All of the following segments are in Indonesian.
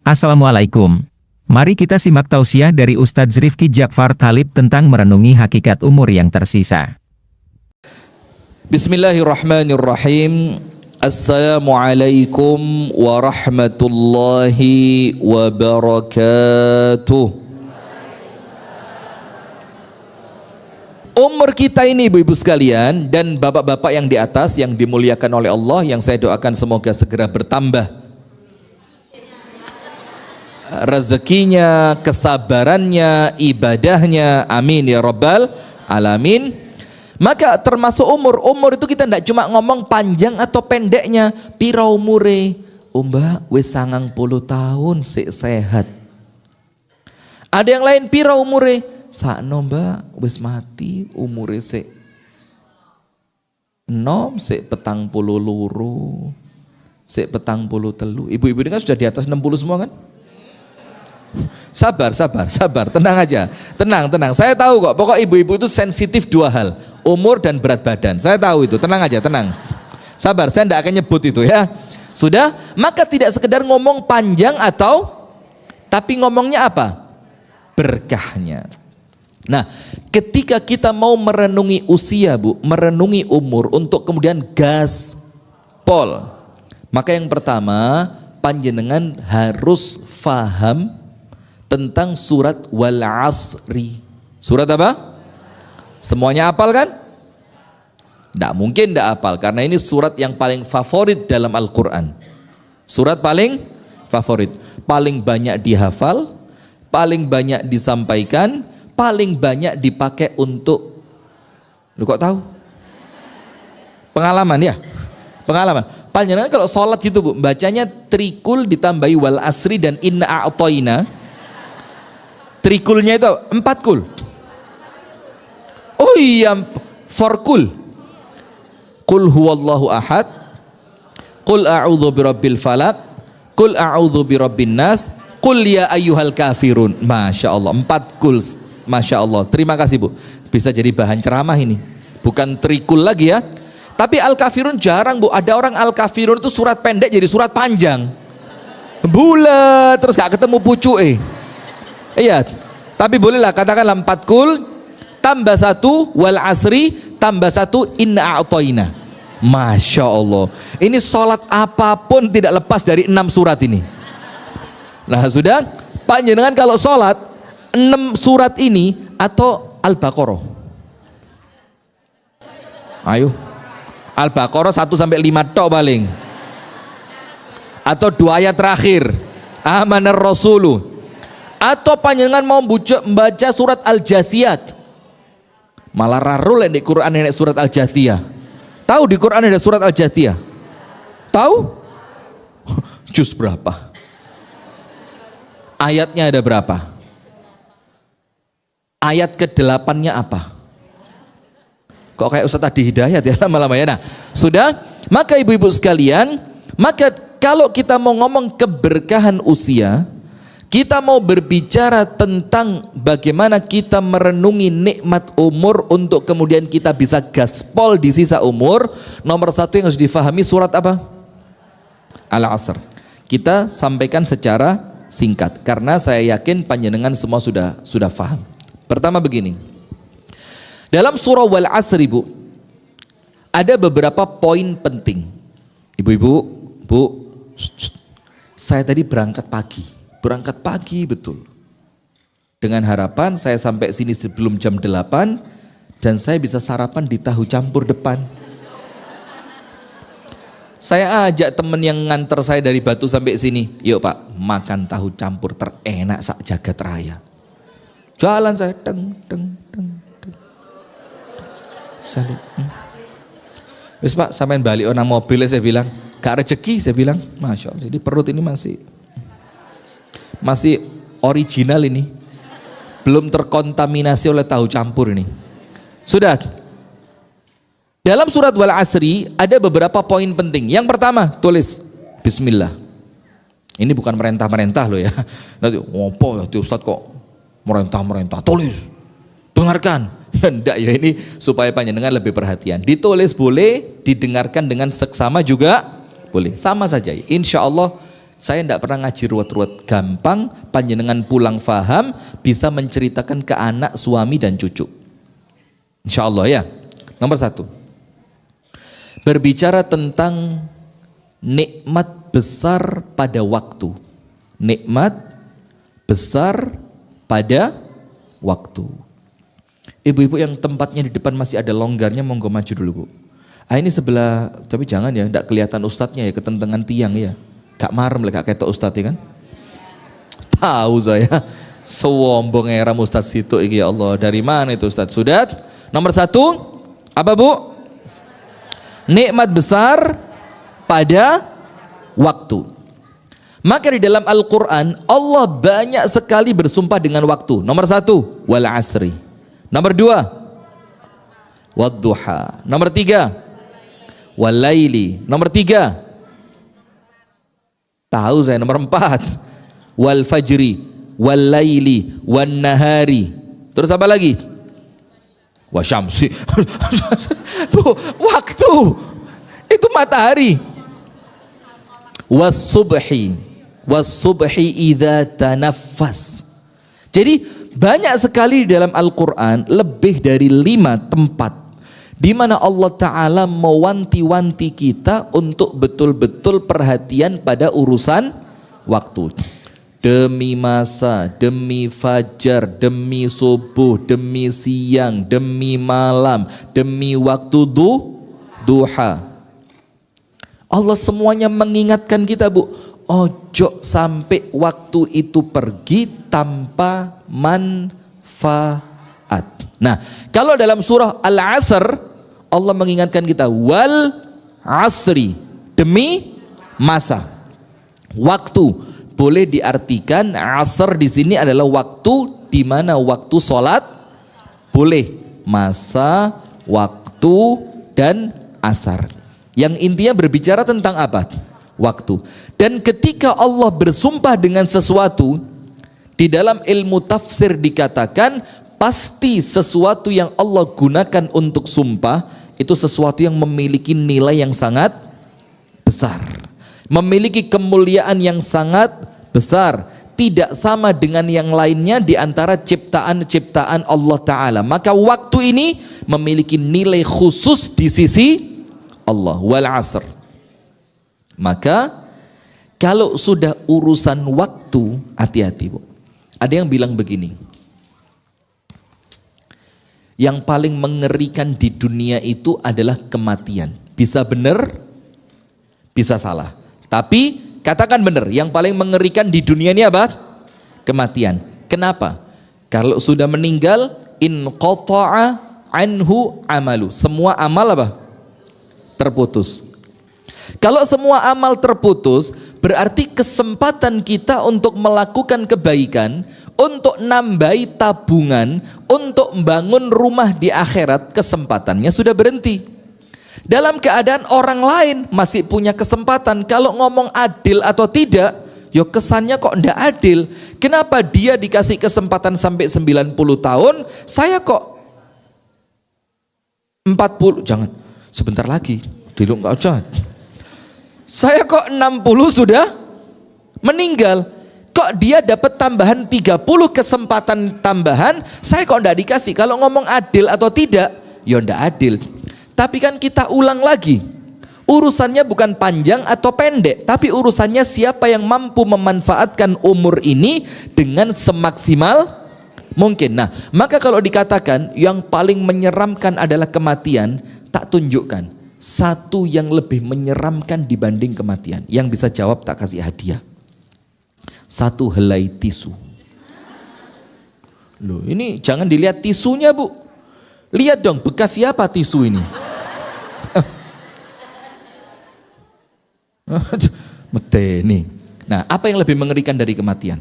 Assalamualaikum. Mari kita simak tausiah dari Ustadz Rifki Jakfar Talib tentang merenungi hakikat umur yang tersisa. Bismillahirrahmanirrahim. Assalamualaikum warahmatullahi wabarakatuh. Umur kita ini ibu-ibu sekalian dan bapak-bapak yang di atas yang dimuliakan oleh Allah, yang saya doakan semoga segera bertambah rezekinya, kesabarannya, ibadahnya, amin ya rabbal alamin. Maka termasuk umur itu kita tidak cuma ngomong panjang atau pendeknya. Pira umure? Mbak wis 90 tahun sik sehat. Ada yang lain pira umure? Sakno mbak wis mati umure sik enom sik 40 loro sik 40 telu. Ibu-ibu ini kan sudah di atas 60 semua kan? Sabar, tenang aja, tenang. Saya tahu kok, pokok ibu-ibu itu sensitif dua hal, umur dan berat badan. Saya tahu itu, tenang aja, tenang. Sabar, saya tidak akan nyebut itu ya. Sudah, maka tidak sekedar ngomong panjang tapi ngomongnya apa? Berkahnya. Nah, ketika kita mau merenungi usia bu, merenungi umur untuk kemudian gaspol, maka yang pertama panjenengan harus faham tentang surat wal asri. Surat apa? Semuanya hafal kan? Tidak mungkin tidak hafal, karena ini surat yang paling favorit dalam Al-Quran. Surat paling favorit, paling banyak dihafal, paling banyak disampaikan, paling banyak dipakai untuk, lu kok tahu? Pengalaman ya? Pengalaman. Panjenengan kalau sholat gitu bu, bacanya trikul ditambahi wal asri dan inna a'toina. Trikulnya itu 4 kul. Oh iya, 4 kul. Qul huwallahu ahad, qul a'udzu birabbil falaq, qul a'udzu birabbin nas, qul ya ayyuhal kafirun. Masya Allah, 4 kul. Masya Allah, terima kasih bu. Bisa jadi bahan ceramah ini. Bukan trikul lagi ya. Tapi Al-Kafirun jarang bu, ada orang Al-Kafirun itu surat pendek jadi surat panjang. Bulat, terus gak ketemu pucuk iya, tapi bolehlah katakanlah 4 kul, tambah 1 wal asri, tambah 1 inna a'toina. Masya Allah, ini sholat apapun tidak lepas dari 6 surat ini. Nah sudah, panjenengan kalau sholat 6 surat ini atau Al-Baqarah. Ayo Al-Baqarah 1-5 tok paling, atau 2 ayat terakhir amanar rasulu, atau panjenengan mau membaca surat Al-Jathiyat. Malah rarul di Quran ada surat Al-Jathiyah. Tahu di Quran ada surat Al-Jathiyah? Tahu? Juz berapa? Ayatnya ada berapa? Ayat ke-8-nya apa? Kok kayak Ustadz Adi Hidayat ya lama-lama ya. Nah sudah, maka ibu-ibu sekalian, maka kalau kita mau ngomong keberkahan usia, kita mau berbicara tentang bagaimana kita merenungi nikmat umur untuk kemudian kita bisa gaspol di sisa umur. Nomor 1 yang harus difahami surat apa? Al-Asr. Kita sampaikan secara singkat karena saya yakin panjenengan semua sudah faham. Pertama begini, dalam surah wal asri bu, ada beberapa poin penting. Ibu-ibu, bu, saya tadi berangkat pagi betul, dengan harapan saya sampai sini sebelum jam 8 dan saya bisa sarapan di tahu campur depan. Saya ajak temen yang nganter saya dari Batu sampai sini, yuk pak makan tahu campur terenak sak jagat raya. Jalan saya teng. Salut. Wis pak sampean balik nang mobil, saya bilang gak rezeki, saya bilang masya Allah, jadi perut ini masih original ini, belum terkontaminasi oleh tahu campur ini. Sudah, dalam surat wal asri ada beberapa poin penting. Yang pertama, tulis bismillah. Ini bukan merentah-merentah loh ya. Nanti ngopo ya Ustadz kok merentah-merentah, tulis, dengarkan. Ya enggak ya, ini supaya panjenengan lebih perhatian. Ditulis boleh, didengarkan dengan seksama juga boleh, sama saja. Insya Allah saya tidak pernah ngaji ruwet-ruwet, gampang, panjenengan pulang faham, bisa menceritakan ke anak, suami dan cucu. Insya Allah ya. Nomor 1, berbicara tentang nikmat besar pada waktu. Nikmat besar pada waktu. Ibu-ibu yang tempatnya di depan masih ada longgarnya, monggo maju dulu Bu. Ini sebelah, tapi jangan ya, tidak kelihatan ustadznya ya, ketentengan tiang ya. Gak marem lah, gak ketok ustadz ya kan? Tahu saya, sewombong era ustadz situ ya Allah. Dari mana itu ustadz? Sudah. Nomor 1, apa Bu? Nikmat besar pada waktu. Maka di dalam Al-Quran Allah banyak sekali bersumpah dengan waktu. Nomor 1, wal asri. Nomor 2, wadduha. Nomor 3, wal laili. Nomor 3, tahu saya. Nomor 4, wal fajri, wal laili, wan nahari. Terus apa lagi? Wasyamsi. Tuh, waktu itu matahari. Was-subhi, was-subhi idza tanaffas. Jadi banyak sekali di dalam Al-Quran, lebih dari 5 tempat di mana Allah Ta'ala mewanti-wanti kita untuk betul-betul perhatian pada urusan waktu. Demi masa, demi fajar, demi subuh, demi siang, demi malam, demi waktu duha. Allah semuanya mengingatkan kita Bu, ojo sampai waktu itu pergi tanpa manfaat. Nah, kalau dalam surah Al-Asr Allah mengingatkan kita wal asri, demi masa. Waktu boleh diartikan asr di sini adalah waktu di mana waktu sholat, boleh masa, waktu dan asar. Yang intinya berbicara tentang apa? Waktu. Dan ketika Allah bersumpah dengan sesuatu, di dalam ilmu tafsir dikatakan pasti sesuatu yang Allah gunakan untuk sumpah itu sesuatu yang memiliki nilai yang sangat besar, memiliki kemuliaan yang sangat besar, tidak sama dengan yang lainnya di antara ciptaan-ciptaan Allah Ta'ala. Maka waktu ini memiliki nilai khusus di sisi Allah. Wal asr. Maka kalau sudah urusan waktu, hati-hati Bu. Ada yang bilang begini, yang paling mengerikan di dunia itu adalah kematian. Bisa benar, bisa salah. Tapi katakan benar, yang paling mengerikan di dunia ini apa? Kematian. Kenapa? Kalau sudah meninggal, in qata'a anhu amalu. Semua amal apa? Terputus. Kalau semua amal terputus, berarti kesempatan kita untuk melakukan kebaikan, untuk nambahi tabungan, untuk membangun rumah di akhirat, kesempatannya sudah berhenti. Dalam keadaan orang lain masih punya kesempatan. Kalau ngomong adil atau tidak, ya kesannya kok ndak adil. Kenapa dia dikasih kesempatan sampai 90 tahun, saya kok 40, jangan, sebentar lagi, dulu enggak aja. Saya kok 60 sudah meninggal. Kok dia dapat tambahan 30 kesempatan tambahan, saya kok enggak dikasih. Kalau ngomong adil atau tidak, ya enggak adil. Tapi kan kita ulang lagi, urusannya bukan panjang atau pendek, tapi urusannya siapa yang mampu memanfaatkan umur ini dengan semaksimal mungkin. Nah, maka kalau dikatakan yang paling menyeramkan adalah kematian, tak tunjukkan satu yang lebih menyeramkan dibanding kematian. Yang bisa jawab tak kasih hadiah. 1 helai tisu. Loh, ini jangan dilihat tisunya Bu, lihat dong bekas siapa tisu ini. Meteni. Nah, apa yang lebih mengerikan dari kematian?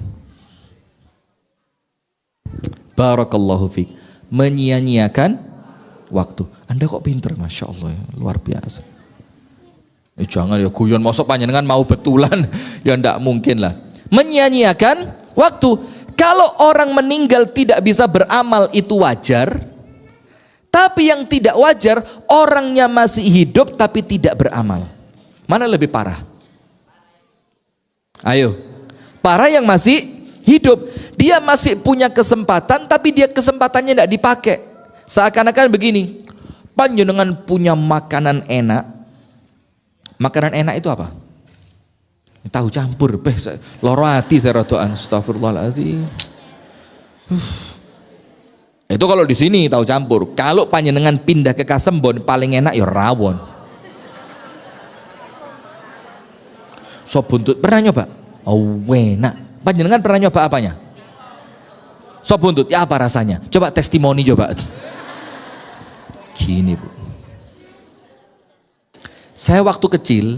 Barakallahu fiik. Menyia-nyiakan waktu. Anda kok pinter, Masya Allah ya, luar biasa. Jangan ya guyon, masuk panjenengan mau betulan, ya ndak mungkin lah. Menyia-nyiakan waktu. Kalau orang meninggal tidak bisa beramal itu wajar. Tapi yang tidak wajar, orangnya masih hidup tapi tidak beramal. Mana lebih parah? Ayo. Para yang masih hidup, dia masih punya kesempatan, tapi dia kesempatannya tidak dipakai. Seakan-akan begini, panjenengan punya makanan enak. Makanan enak itu apa? Tahu campur. Loro hati saya rodoan. Astagfirullahaladzim. Itu kalau di sini tahu campur. Kalau panjenengan pindah ke Kasembon, paling enak ya rawon. Sop buntut pernah nyoba? Oh, enak. Panjenengan pernah nyoba apanya? Sop buntut, ya apa rasanya? Coba testimoni coba. Gini Bu. Saya waktu kecil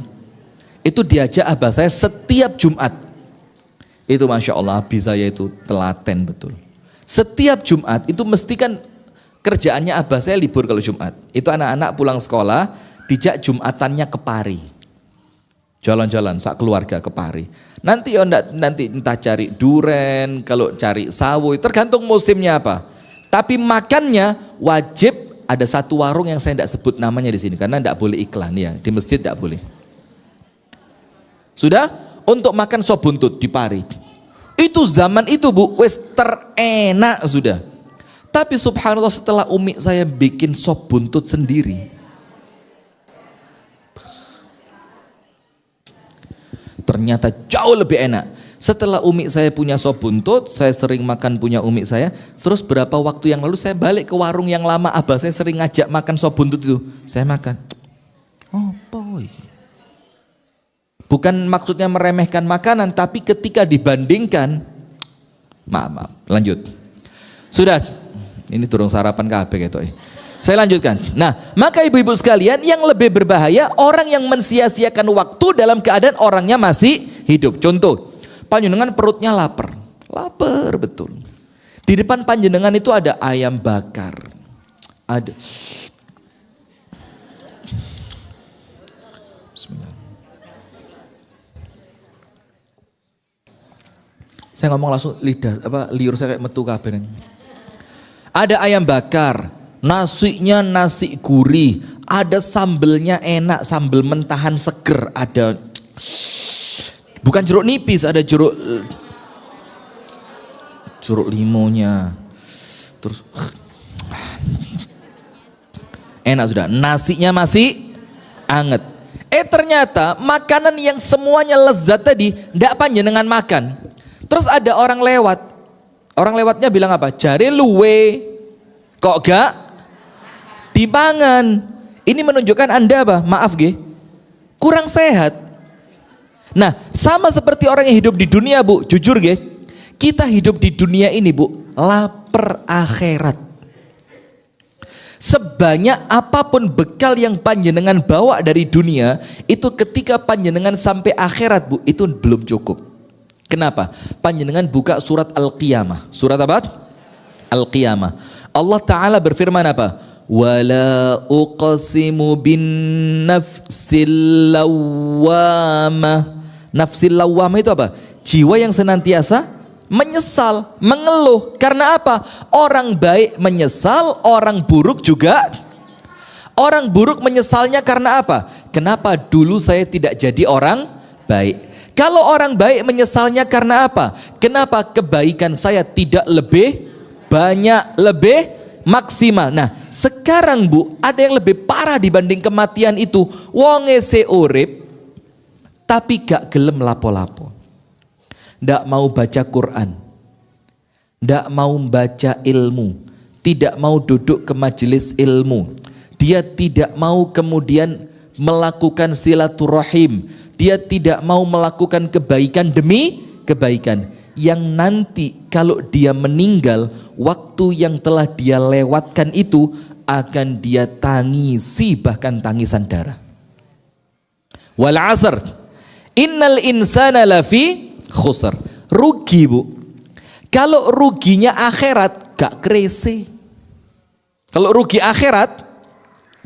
itu diajak abah saya setiap Jumat. Itu Masya Allah, abis saya itu telaten betul. Setiap Jumat itu mesti kan kerjaannya abah saya libur kalau Jumat. Itu anak-anak pulang sekolah, dijak Jumatannya ke Pari. Jalan-jalan sak keluarga ke Pari. Nanti entah cari duren, kalau cari sawo, tergantung musimnya apa. Tapi makannya wajib ada satu warung yang saya tidak sebut namanya di sini karena tidak boleh iklan ya, di masjid tidak boleh. Sudah untuk makan sop buntut di Pari. Itu zaman itu Bu, wes terenak sudah. Tapi subhanallah setelah umi saya bikin sop buntut sendiri, ternyata jauh lebih enak. Setelah umi saya punya sop buntut, saya sering makan punya umi saya. Terus berapa waktu yang lalu saya balik ke warung yang lama abah saya sering ngajak makan sop buntut itu. Saya makan. Oh boy. Bukan maksudnya meremehkan makanan, tapi ketika dibandingkan, maaf, lanjut. Sudah, ini turun sarapan kabeh gitu. Saya lanjutkan. Nah, maka ibu-ibu sekalian, yang lebih berbahaya orang yang mensia-siakan waktu dalam keadaan orangnya masih hidup. Contoh, panjenengan perutnya lapar betul. Di depan panjenengan itu ada ayam bakar, ada. Bismillah. Saya ngomong langsung liur saya kayak metu kabeh. Ada ayam bakar, nasinya nasi gurih, ada sambelnya enak, sambel mentahan seger, ada bukan jeruk nipis, ada jeruk limonya. Terus enak sudah, nasinya masih anget. Ternyata makanan yang semuanya lezat tadi ndak panjenengan makan. Terus ada orang lewat. Orang lewatnya bilang apa? Jare luwe. Kok gak dipangan? Ini menunjukkan Anda apa? Maaf ge, kurang sehat. Nah, sama seperti orang yang hidup di dunia Bu, jujur ge, kita hidup di dunia ini Bu, lapar akhirat. Sebanyak apapun bekal yang panjenengan bawa dari dunia, itu ketika panjenengan sampai akhirat Bu, itu belum cukup. Kenapa? Panjenengan buka surat Al-Qiyamah. Surat apa? Al-Qiyamah. Allah Ta'ala berfirman apa? Wala uqsimu bin nafsil lawwamah. Nafsil lawwamah itu apa? Jiwa yang senantiasa menyesal, mengeluh. Karena apa? Orang baik menyesal, orang buruk juga. Orang buruk menyesalnya karena apa? Kenapa dulu saya tidak jadi orang baik? Kalau orang baik menyesalnya karena apa? Kenapa kebaikan saya tidak lebih banyak, lebih maksimal? Nah, sekarang Bu, ada yang lebih parah dibanding kematian itu. Wonge se urip tapi gak gelem lapo-lapo. Ndak mau baca Quran, ndak mau baca ilmu, tidak mau duduk ke majelis ilmu. Dia tidak mau kemudian melakukan silaturahim. Dia tidak mau melakukan kebaikan demi kebaikan. Yang nanti kalau dia meninggal, waktu yang telah dia lewatkan itu akan dia tangisi, bahkan tangisan darah. Wal asr innal insana lafi khusr. Rugi Bu. Kalau ruginya akhirat gak krese. Kalau rugi akhirat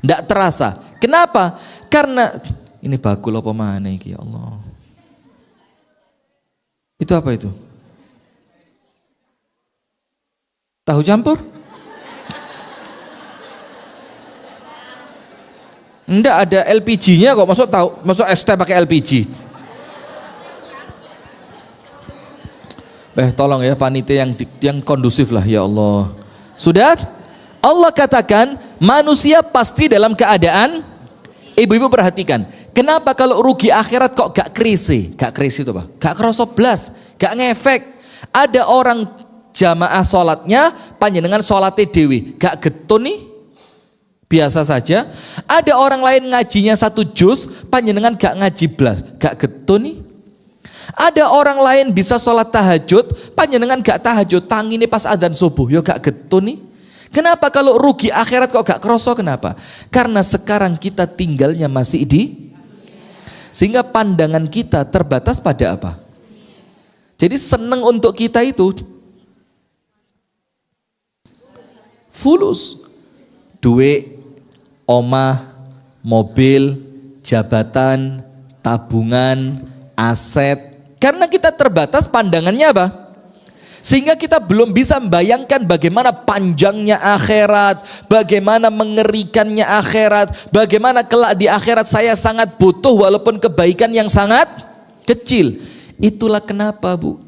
gak terasa. Kenapa? Karena ini bakul apa mana iki ya Allah. Itu apa itu? Tahu campur? Enggak ada LPG-nya kok, masuk es teh pakai LPG. Tolong ya panitia yang kondusif lah ya Allah. Sudah? Allah katakan manusia pasti dalam keadaan, ibu-ibu perhatikan, kenapa kalau rugi akhirat kok gak krisi? Gak krisi itu apa? Gak kerasa blas, gak ngefek. Ada orang jamaah sholatnya panjenengan sholatnya dewi, gak getun nih, biasa saja. Ada orang lain ngajinya 1 juz, panjenengan gak ngaji blas, gak getun nih. Ada orang lain bisa sholat tahajud, panjenengan gak tahajud, tangine pas adzan subuh, yo gak getun nih. Kenapa kalau rugi akhirat kok gak kroso? Kenapa? Karena sekarang kita tinggalnya masih di, sehingga pandangan kita terbatas pada apa? Jadi seneng untuk kita itu fulus, duit, omah, mobil, jabatan, tabungan, aset. Karena kita terbatas pandangannya apa? Sehingga kita belum bisa membayangkan bagaimana panjangnya akhirat, bagaimana mengerikannya akhirat, bagaimana kelak di akhirat saya sangat butuh walaupun kebaikan yang sangat kecil. Itulah kenapa Bu,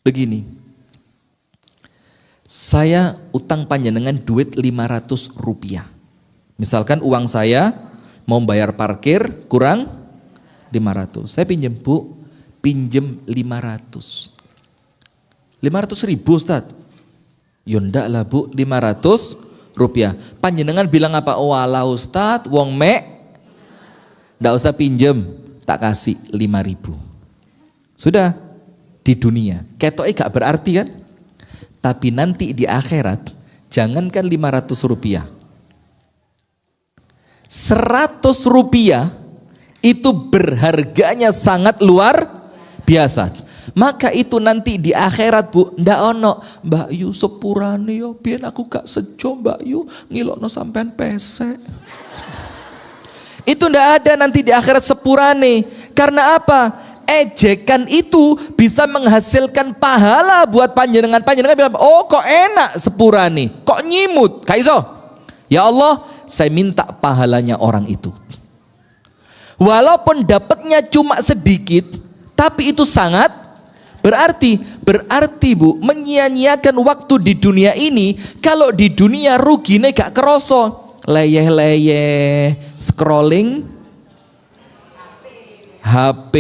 begini, saya utang panjenengan duit 500 rupiah. Misalkan uang saya mau bayar parkir kurang 500, saya pinjam Bu, pinjam 500 ribu Ustaz. Ya ndak lah Bu, 500 rupiah. Panjenengan bilang apa? Walah Ustaz, wong mek ndak usah pinjem, tak kasih 5.000. Sudah di dunia. Ketoknya gak berarti kan? Tapi nanti di akhirat, jangankan 500 rupiah, 100 rupiah itu berharganya sangat luar biasa. Maka itu nanti di akhirat Bu, ndak ono Mbak Yu sepurane yo biyen aku gak sejo Mbak Yu ngilokno sampean pesek. Itu ndak ada nanti di akhirat sepurane. Karena apa? Ejekan itu bisa menghasilkan pahala buat panjenengan. Panjenengan bilang, "Oh, kok enak sepurane, kok nyimut." Kaiso. Ya Allah, saya minta pahalanya orang itu. Walaupun dapatnya cuma sedikit, tapi itu sangat berarti Bu, menyia-nyiakan waktu di dunia ini. Kalau di dunia rugine gak keroso, leyeh-leyeh, scrolling HP,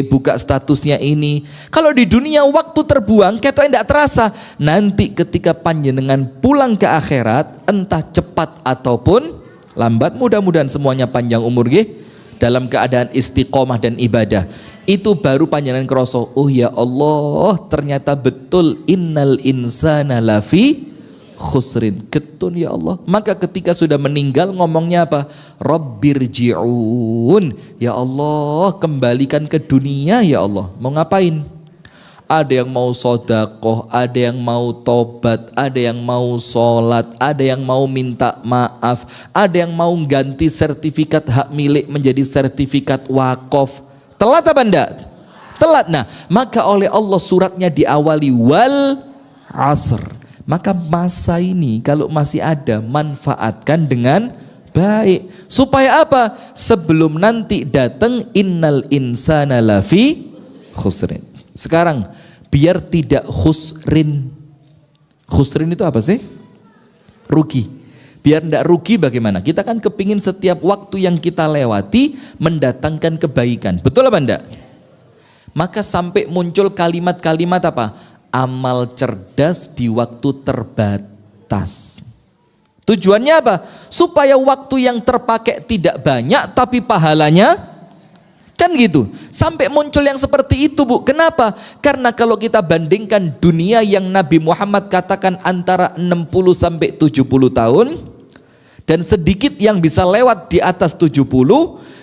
buka statusnya ini. Kalau di dunia waktu terbuang, ketoknya tidak terasa. Nanti ketika panjenengan pulang ke akhirat, entah cepat ataupun lambat, mudah-mudahan semuanya panjang umur nggih, dalam keadaan istiqomah dan ibadah, itu baru panjenengan kroso, oh ya Allah, ternyata betul innal insana lafi khusrin, ketun ya Allah. Maka ketika sudah meninggal ngomongnya apa? Rabbirji'un, ya Allah kembalikan ke dunia ya Allah. Mau ngapain? Ada yang mau sodakoh, ada yang mau tobat, ada yang mau sholat, ada yang mau minta maaf, ada yang mau ganti sertifikat hak milik menjadi sertifikat wakaf. Telat apa enggak? Telat. Nah, maka oleh Allah suratnya diawali wal asr. Maka masa ini kalau masih ada, manfaatkan dengan baik. Supaya apa? Sebelum nanti datang innal insana lafi khusrin. Sekarang biar tidak khusrin. Khusrin itu apa sih? Rugi. Biar tidak rugi bagaimana? Kita kan kepingin setiap waktu yang kita lewati mendatangkan kebaikan. Betul apa enggak? Maka sampai muncul kalimat-kalimat apa? Amal cerdas di waktu terbatas. Tujuannya apa? Supaya waktu yang terpakai tidak banyak tapi pahalanya kan gitu. Sampai muncul yang seperti itu Bu. Kenapa? Karena kalau kita bandingkan dunia yang Nabi Muhammad katakan antara 60 sampai 70 tahun dan sedikit yang bisa lewat di atas 70,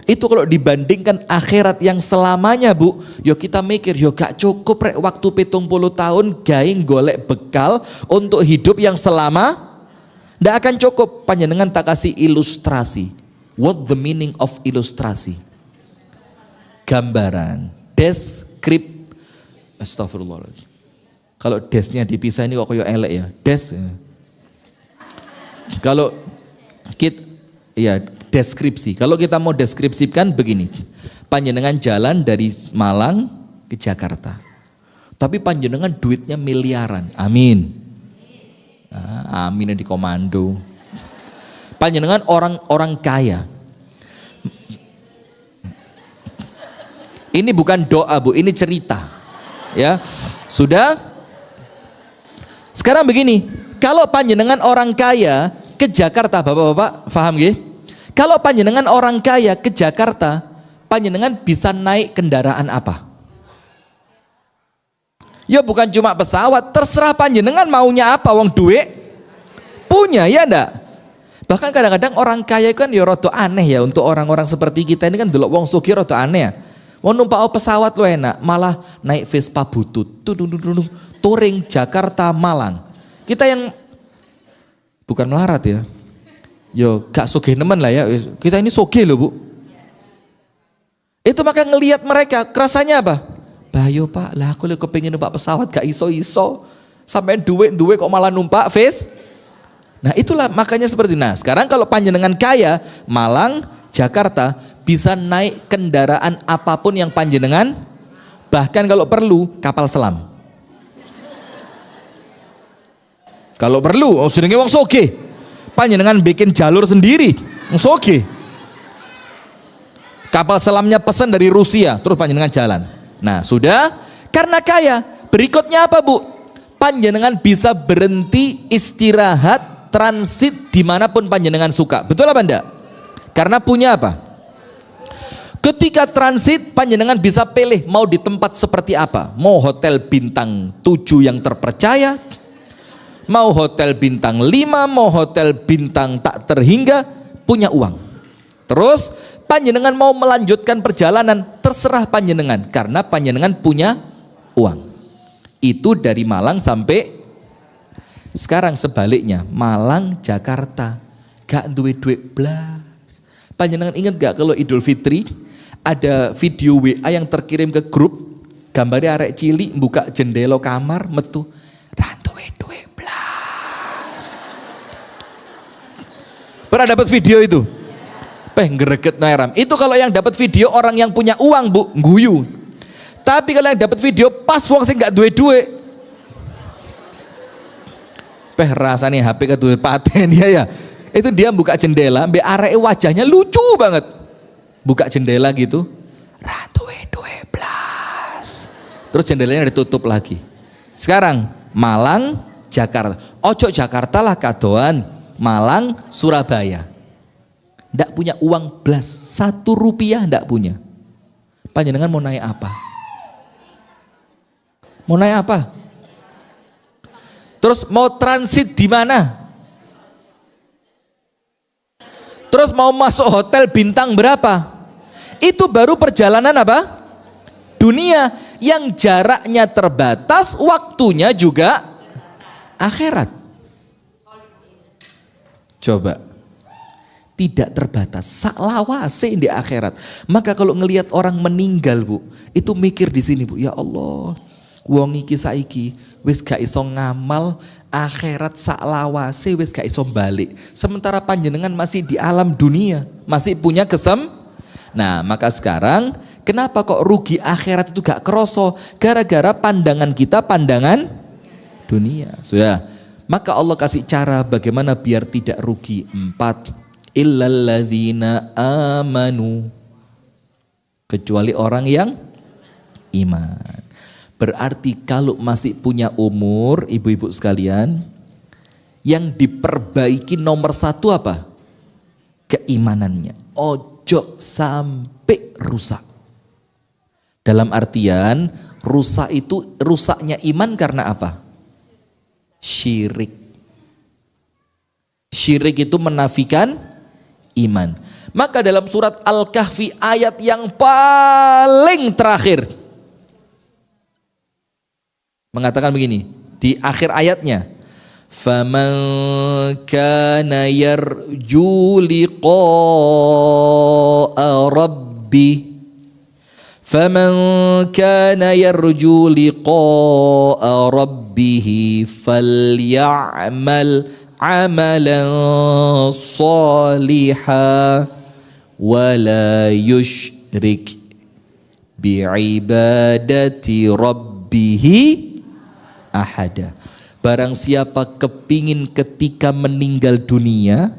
itu kalau dibandingkan akhirat yang selamanya Bu, yo kita mikir yo gak cukup rek waktu 70 tahun gaing golek bekal untuk hidup yang selama. Nggak akan cukup. Panjenengan tak kasih ilustrasi. What the meaning of ilustrasi? Gambaran, deskrip. Astagfirullahaladzim. Kalau desnya dipisah ini kok kayak elek ya. Des. Ya. Kalau kita, ya deskripsi. Kalau kita mau deskripsikan begini. Panjenengan jalan dari Malang ke Jakarta. Tapi panjenengan duitnya miliaran. Amin. Amin di komando. Panjenengan orang kaya. Ini bukan doa, Bu, ini cerita. Ya. Sudah? Sekarang begini, kalau panjenengan orang kaya ke Jakarta, Bapak-bapak, paham nggih? Kalau panjenengan orang kaya ke Jakarta, panjenengan bisa naik kendaraan apa? Ya bukan cuma pesawat, terserah panjenengan maunya apa, wong duit punya, ya ndak? Bahkan kadang-kadang orang kaya kan ya rada aneh ya, untuk orang-orang seperti kita ini kan delok wong sugih rada aneh ya. Mau numpak pesawat lo enak, malah naik Vespa butut, touring Jakarta Malang. Kita yang bukan melarat ya, yo gak sugih nemen lah ya, kita ini sugih loh Bu. Itu maka ngelihat mereka, kerasanya apa? Bayo Pak, lah aku lagi kepingin numpak pesawat gak iso-iso, sampai duit kok malah numpak Nah itulah makanya seperti itu. Nah sekarang kalau panjenengan kaya, Malang, Jakarta, bisa naik kendaraan apapun yang panjenengan, bahkan kalau perlu kapal selam. Kalau perlu, sedangnya wong soge, panjenengan bikin jalur sendiri, wong soge. Kapal selamnya pesan dari Rusia, terus panjenengan jalan. Nah sudah, karena kaya. Berikutnya apa Bu? Panjenengan bisa berhenti istirahat, transit dimanapun panjenengan suka. Betul apa enggak? Karena punya apa? Ketika transit, panjenengan bisa pilih mau di tempat seperti apa. Mau hotel bintang 7 yang terpercaya, mau hotel bintang 5, mau hotel bintang tak terhingga, punya uang. Terus panjenengan mau melanjutkan perjalanan, terserah panjenengan, karena panjenengan punya uang. Itu dari Malang sampai sekarang sebaliknya, Malang Jakarta gak duit blas. Panjenengan ingat gak kalau Idul Fitri ada video WA yang terkirim ke grup, gambarnya arek cilik buka jendela kamar metu duit blas. Pernah dapat video itu? Ngreget neram. Itu kalau yang dapat video orang yang punya uang Bu, guyu. Tapi kalau yang dapat video pas wong sing gak duwe-duwe, rasanya HP keduwe paten ya. Itu dia buka jendela, mbak arek wajahnya lucu banget. Buka jendela gitu, duwe blas. Terus jendelanya ditutup lagi. Sekarang Malang, Jakarta. Ojo Jakarta lah kadoan, Malang, Surabaya. Ndak punya uang blas, 1 rupiah ndak punya. Panjenengan mau naik apa? Mau naik apa? Terus mau transit di mana? Terus mau masuk hotel bintang berapa? Itu baru perjalanan apa? Dunia yang jaraknya terbatas, waktunya juga akhirat. Coba, tidak terbatas, saklawase di akhirat. Maka kalau ngelihat orang meninggal Bu, itu mikir di sini Bu, ya Allah, wong iki saiki wis gak iso ngamal, akhirat saklawase wis gak iso balik. Sementara panjenengan masih di alam dunia, masih punya Nah maka sekarang kenapa kok rugi akhirat itu gak kroso? Gara-gara pandangan kita pandangan dunia. Sudah. Maka Allah kasih cara bagaimana biar tidak rugi. 4. Illalladzina amanu. Kecuali orang yang iman. Berarti kalau masih punya umur, ibu-ibu sekalian, yang diperbaiki nomor 1 apa? Keimanannya. Ojo sampai rusak. Dalam artian rusak itu, rusaknya iman karena apa? Syirik. Syirik itu menafikan iman. Maka dalam surat Al-Kahfi ayat yang paling terakhir mengatakan begini, di akhir ayatnya, faman kana yarju liqa'a rabbi faman kana yarju liqa'a rabbih falyamal amalan salihan wala yushrik bi'ibadati rabbi rabbihi ahada. Barang siapa kepingin ketika meninggal dunia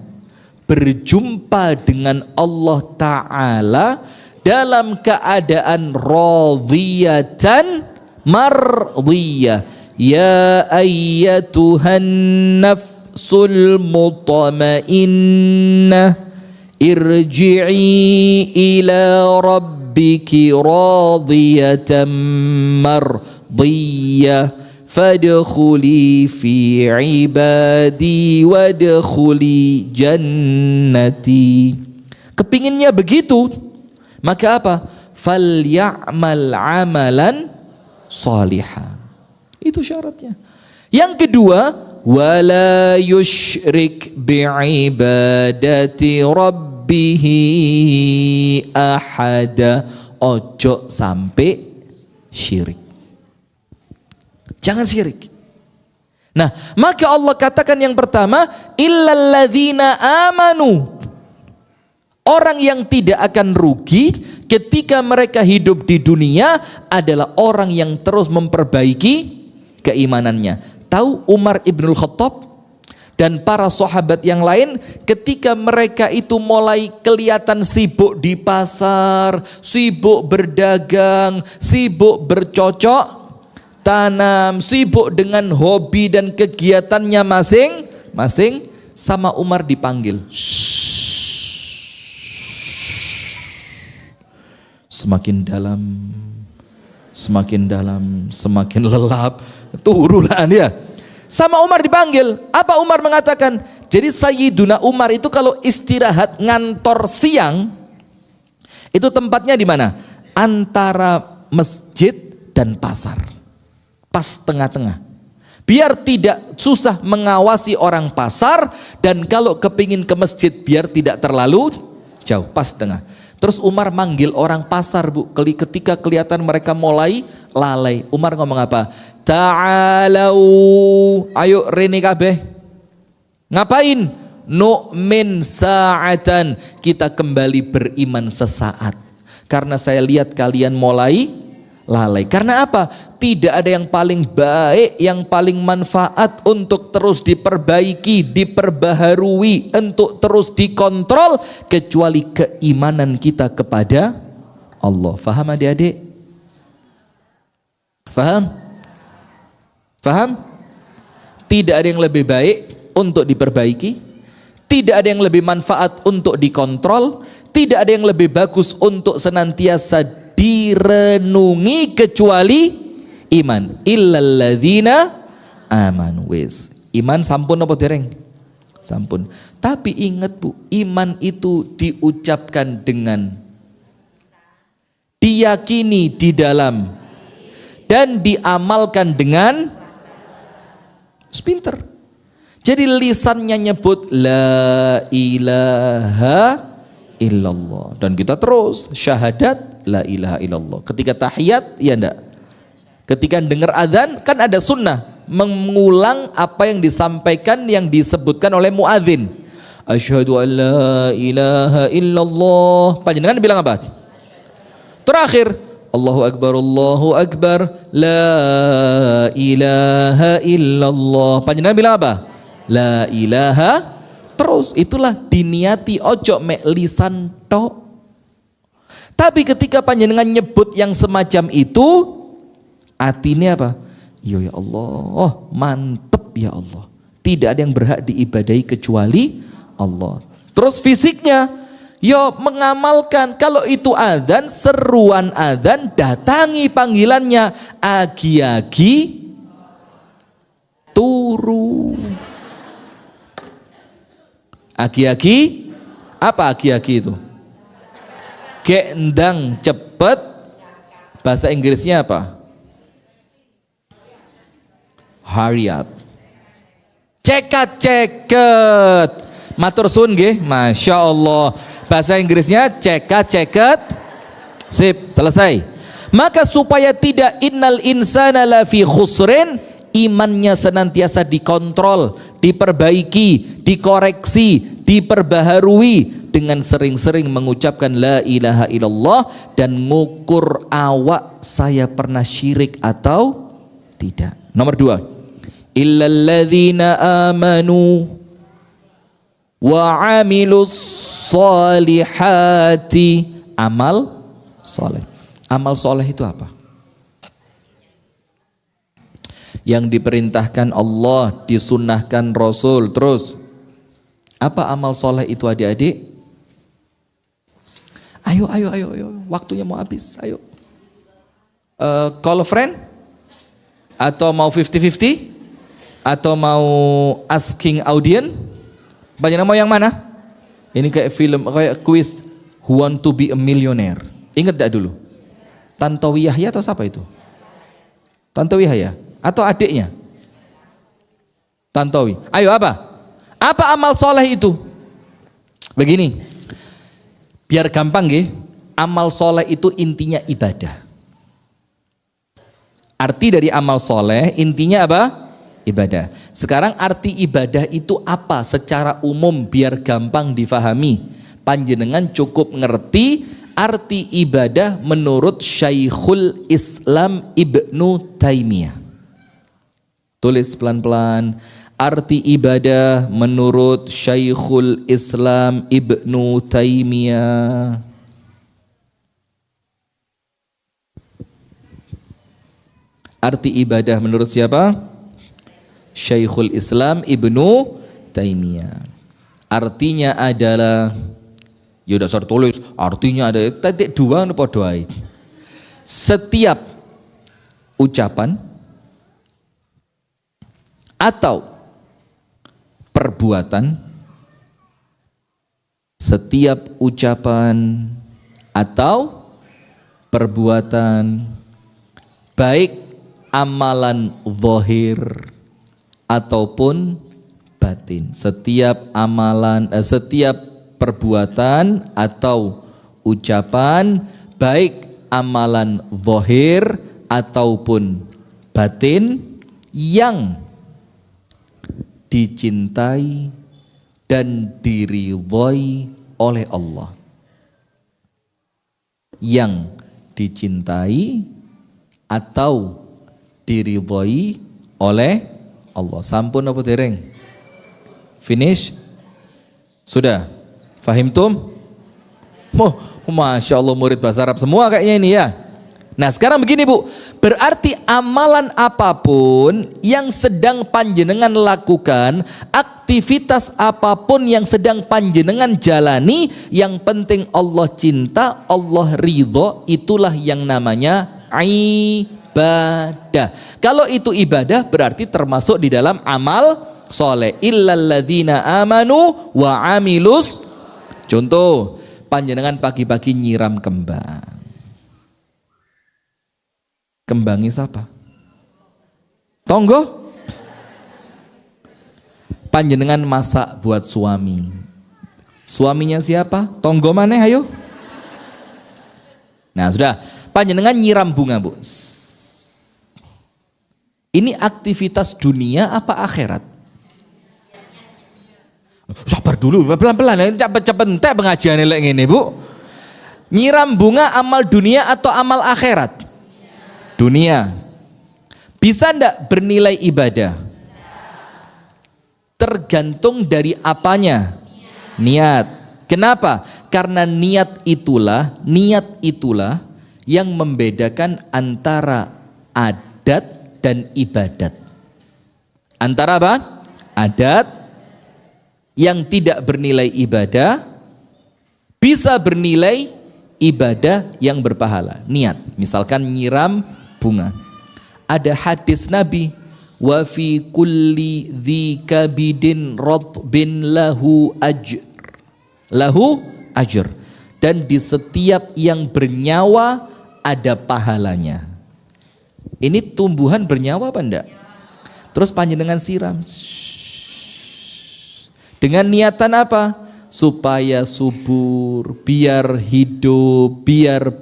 berjumpa dengan Allah Ta'ala dalam keadaan radiyatan mardiyah. Ya ayyatuhan nafsul mutmainnah irji'i ila rabbiki radiyatan mardiyah fadkhuli fi ibadi wadkhuli jannati. Kepinginnya begitu, maka apa? Falyamal amalan salihah. Itu syaratnya. Yang kedua, wala yusyrik bi'ibadati rabbih ahada. Ojo sampai syirik. Jangan syirik. Nah, maka Allah katakan yang pertama, illalladzina amanu. Orang yang tidak akan rugi ketika mereka hidup di dunia adalah orang yang terus memperbaiki keimanannya. Tahu Umar ibnul Khattab dan para sahabat yang lain ketika mereka itu mulai kelihatan sibuk di pasar, sibuk berdagang, sibuk bercocok tanam, sibuk dengan hobi dan kegiatannya masing-masing, sama Umar dipanggil. Semakin dalam, semakin dalam, semakin lelap, turunan ya. Sama Umar dipanggil. Apa Umar mengatakan? Jadi Sayyiduna Umar itu kalau istirahat ngantor siang, itu tempatnya di mana? Antara masjid dan pasar. Pas tengah-tengah. Biar tidak susah mengawasi orang pasar, dan kalau kepingin ke masjid biar tidak terlalu jauh, pas tengah. Terus Umar manggil orang pasar, Bu. Ketika kelihatan mereka mulai lalai, Umar ngomong apa? Ta'alau, ayo rene kabeh. Ngapain? Nu'min sa'atan, kita kembali beriman sesaat. Karena saya lihat kalian mulai lalai. Karena apa? Tidak ada yang paling baik, yang paling manfaat untuk terus diperbaiki, diperbaharui, untuk terus dikontrol kecuali keimanan kita kepada Allah. Faham adik-adik? Faham? Faham? Tidak ada yang lebih baik untuk diperbaiki, tidak ada yang lebih manfaat untuk dikontrol, tidak ada yang lebih bagus untuk senantiasa direnungi kecuali iman. Illalladzina amanu. Wis. Iman sampun apa dereng? Sampun. Tapi ingat Bu, iman itu diucapkan dengan diyakini di dalam dan diamalkan dengan pinter. Jadi lisannya nyebut la ilaha illallah, dan kita terus syahadat la ilaha illallah. Ketika tahiyat ya enggak, ketika dengar azan kan ada sunnah mengulang apa yang disampaikan, yang disebutkan oleh muadzin. Asyhadu an la ilaha illallah. Panjenengan bilang apa? Terakhir Allahu akbar la ilaha illallah. Panjenengan bilang apa? La ilaha. Terus itulah diniati, ojo mek lisan tok. Tapi ketika panjenengan nyebut yang semacam itu, atine apa? Ya Allah, oh mantep ya Allah. Tidak ada yang berhak diibadahi kecuali Allah. Terus fisiknya, yo mengamalkan. Kalau itu adzan, seruan adzan, datangi panggilannya. Agi-agi turu. Agi-agi, apa agi-agi itu? Gendang cepet, bahasa Inggrisnya apa? Hurry up. Cekat-ceket. Matur suwun nggih, Masya Allah. Bahasa Inggrisnya cekat-ceket. Sip, selesai. Maka supaya tidak innal insana lafi khusrin, imannya senantiasa dikontrol, diperbaiki, dikoreksi, diperbaharui, dengan sering-sering mengucapkan la ilaha illallah dan ngukur awak saya pernah syirik atau tidak. Nomor 2, illalladzina amanu wa amilus solihati. Amal soleh. Amal soleh itu apa? Yang diperintahkan Allah, disunnahkan Rasul. Terus apa amal soleh itu adik-adik? Ayo, waktunya mau habis. Ayo. Call a friend? Atau mau 50-50? Atau mau asking audience? Banyak mau yang mana? Ini kayak film, kayak quiz. Who want to be a millionaire? Ingat gak dulu? Tantowi Yahya atau siapa itu? Tantowi Yahya? Atau adiknya? Tantowi. Ayo apa? Apa amal soleh itu? Begini, biar gampang ya, amal soleh itu intinya ibadah. Arti dari amal soleh intinya apa? Ibadah. Sekarang arti ibadah itu apa secara umum biar gampang difahami? Panjenengan cukup ngerti arti ibadah menurut Syekhul Islam Ibnu Taimiyah. Tulis pelan-pelan. Arti ibadah menurut Syekhul Islam Ibnu Taimiyah. Arti ibadah menurut siapa? Syekhul Islam Ibnu Taimiyah. Artinya adalah, ya udah saya tulis, artinya ada tadi dua apa doai. Setiap ucapan atau perbuatan, setiap ucapan atau perbuatan, baik amalan zahir ataupun batin, setiap amalan, setiap perbuatan atau ucapan, baik amalan zahir ataupun batin yang dicintai dan diridhoi oleh Allah. Yang dicintai atau diridhoi oleh Allah. Sampun apa dereng? Finish? Sudah? Fahimtum? Masya Allah, murid bahasa Arab semua kayaknya ini ya. Nah sekarang begini Bu, berarti amalan apapun yang sedang panjenengan lakukan, aktivitas apapun yang sedang panjenengan jalani, yang penting Allah cinta, Allah ridho, itulah yang namanya ibadah. Kalau itu ibadah berarti termasuk di dalam amal soleh. Illalladzina amanu wa amilus. Contoh, panjenengan pagi-pagi nyiram kembang. Kembangnya siapa? Tonggo? Panjenengan masak buat suami. Suaminya siapa? Tonggo mana ayo? Nah sudah, panjenengan nyiram bunga Bu. Ini aktivitas dunia apa akhirat? Sabar dulu, pelan-pelan, cepet-cepet entek pengajian ini Bu. Nyiram bunga amal dunia atau amal akhirat? Dunia. Bisa ndak bernilai ibadah? Tergantung dari apanya? Niat. Kenapa? Karena niat itulah yang membedakan antara adat dan ibadat. Antara apa? Adat yang tidak bernilai ibadah bisa bernilai ibadah yang berpahala. Niat. Misalkan nyiram bunga. Ada hadis Nabi, wa fi kulli dzi kabidin radbin lahu ajr. Lahu ajr. Dan di setiap yang bernyawa ada pahalanya. Ini tumbuhan bernyawa apa enggak? Terus panjenengan siram. Dengan niatan apa? Supaya subur, biar hidup, biar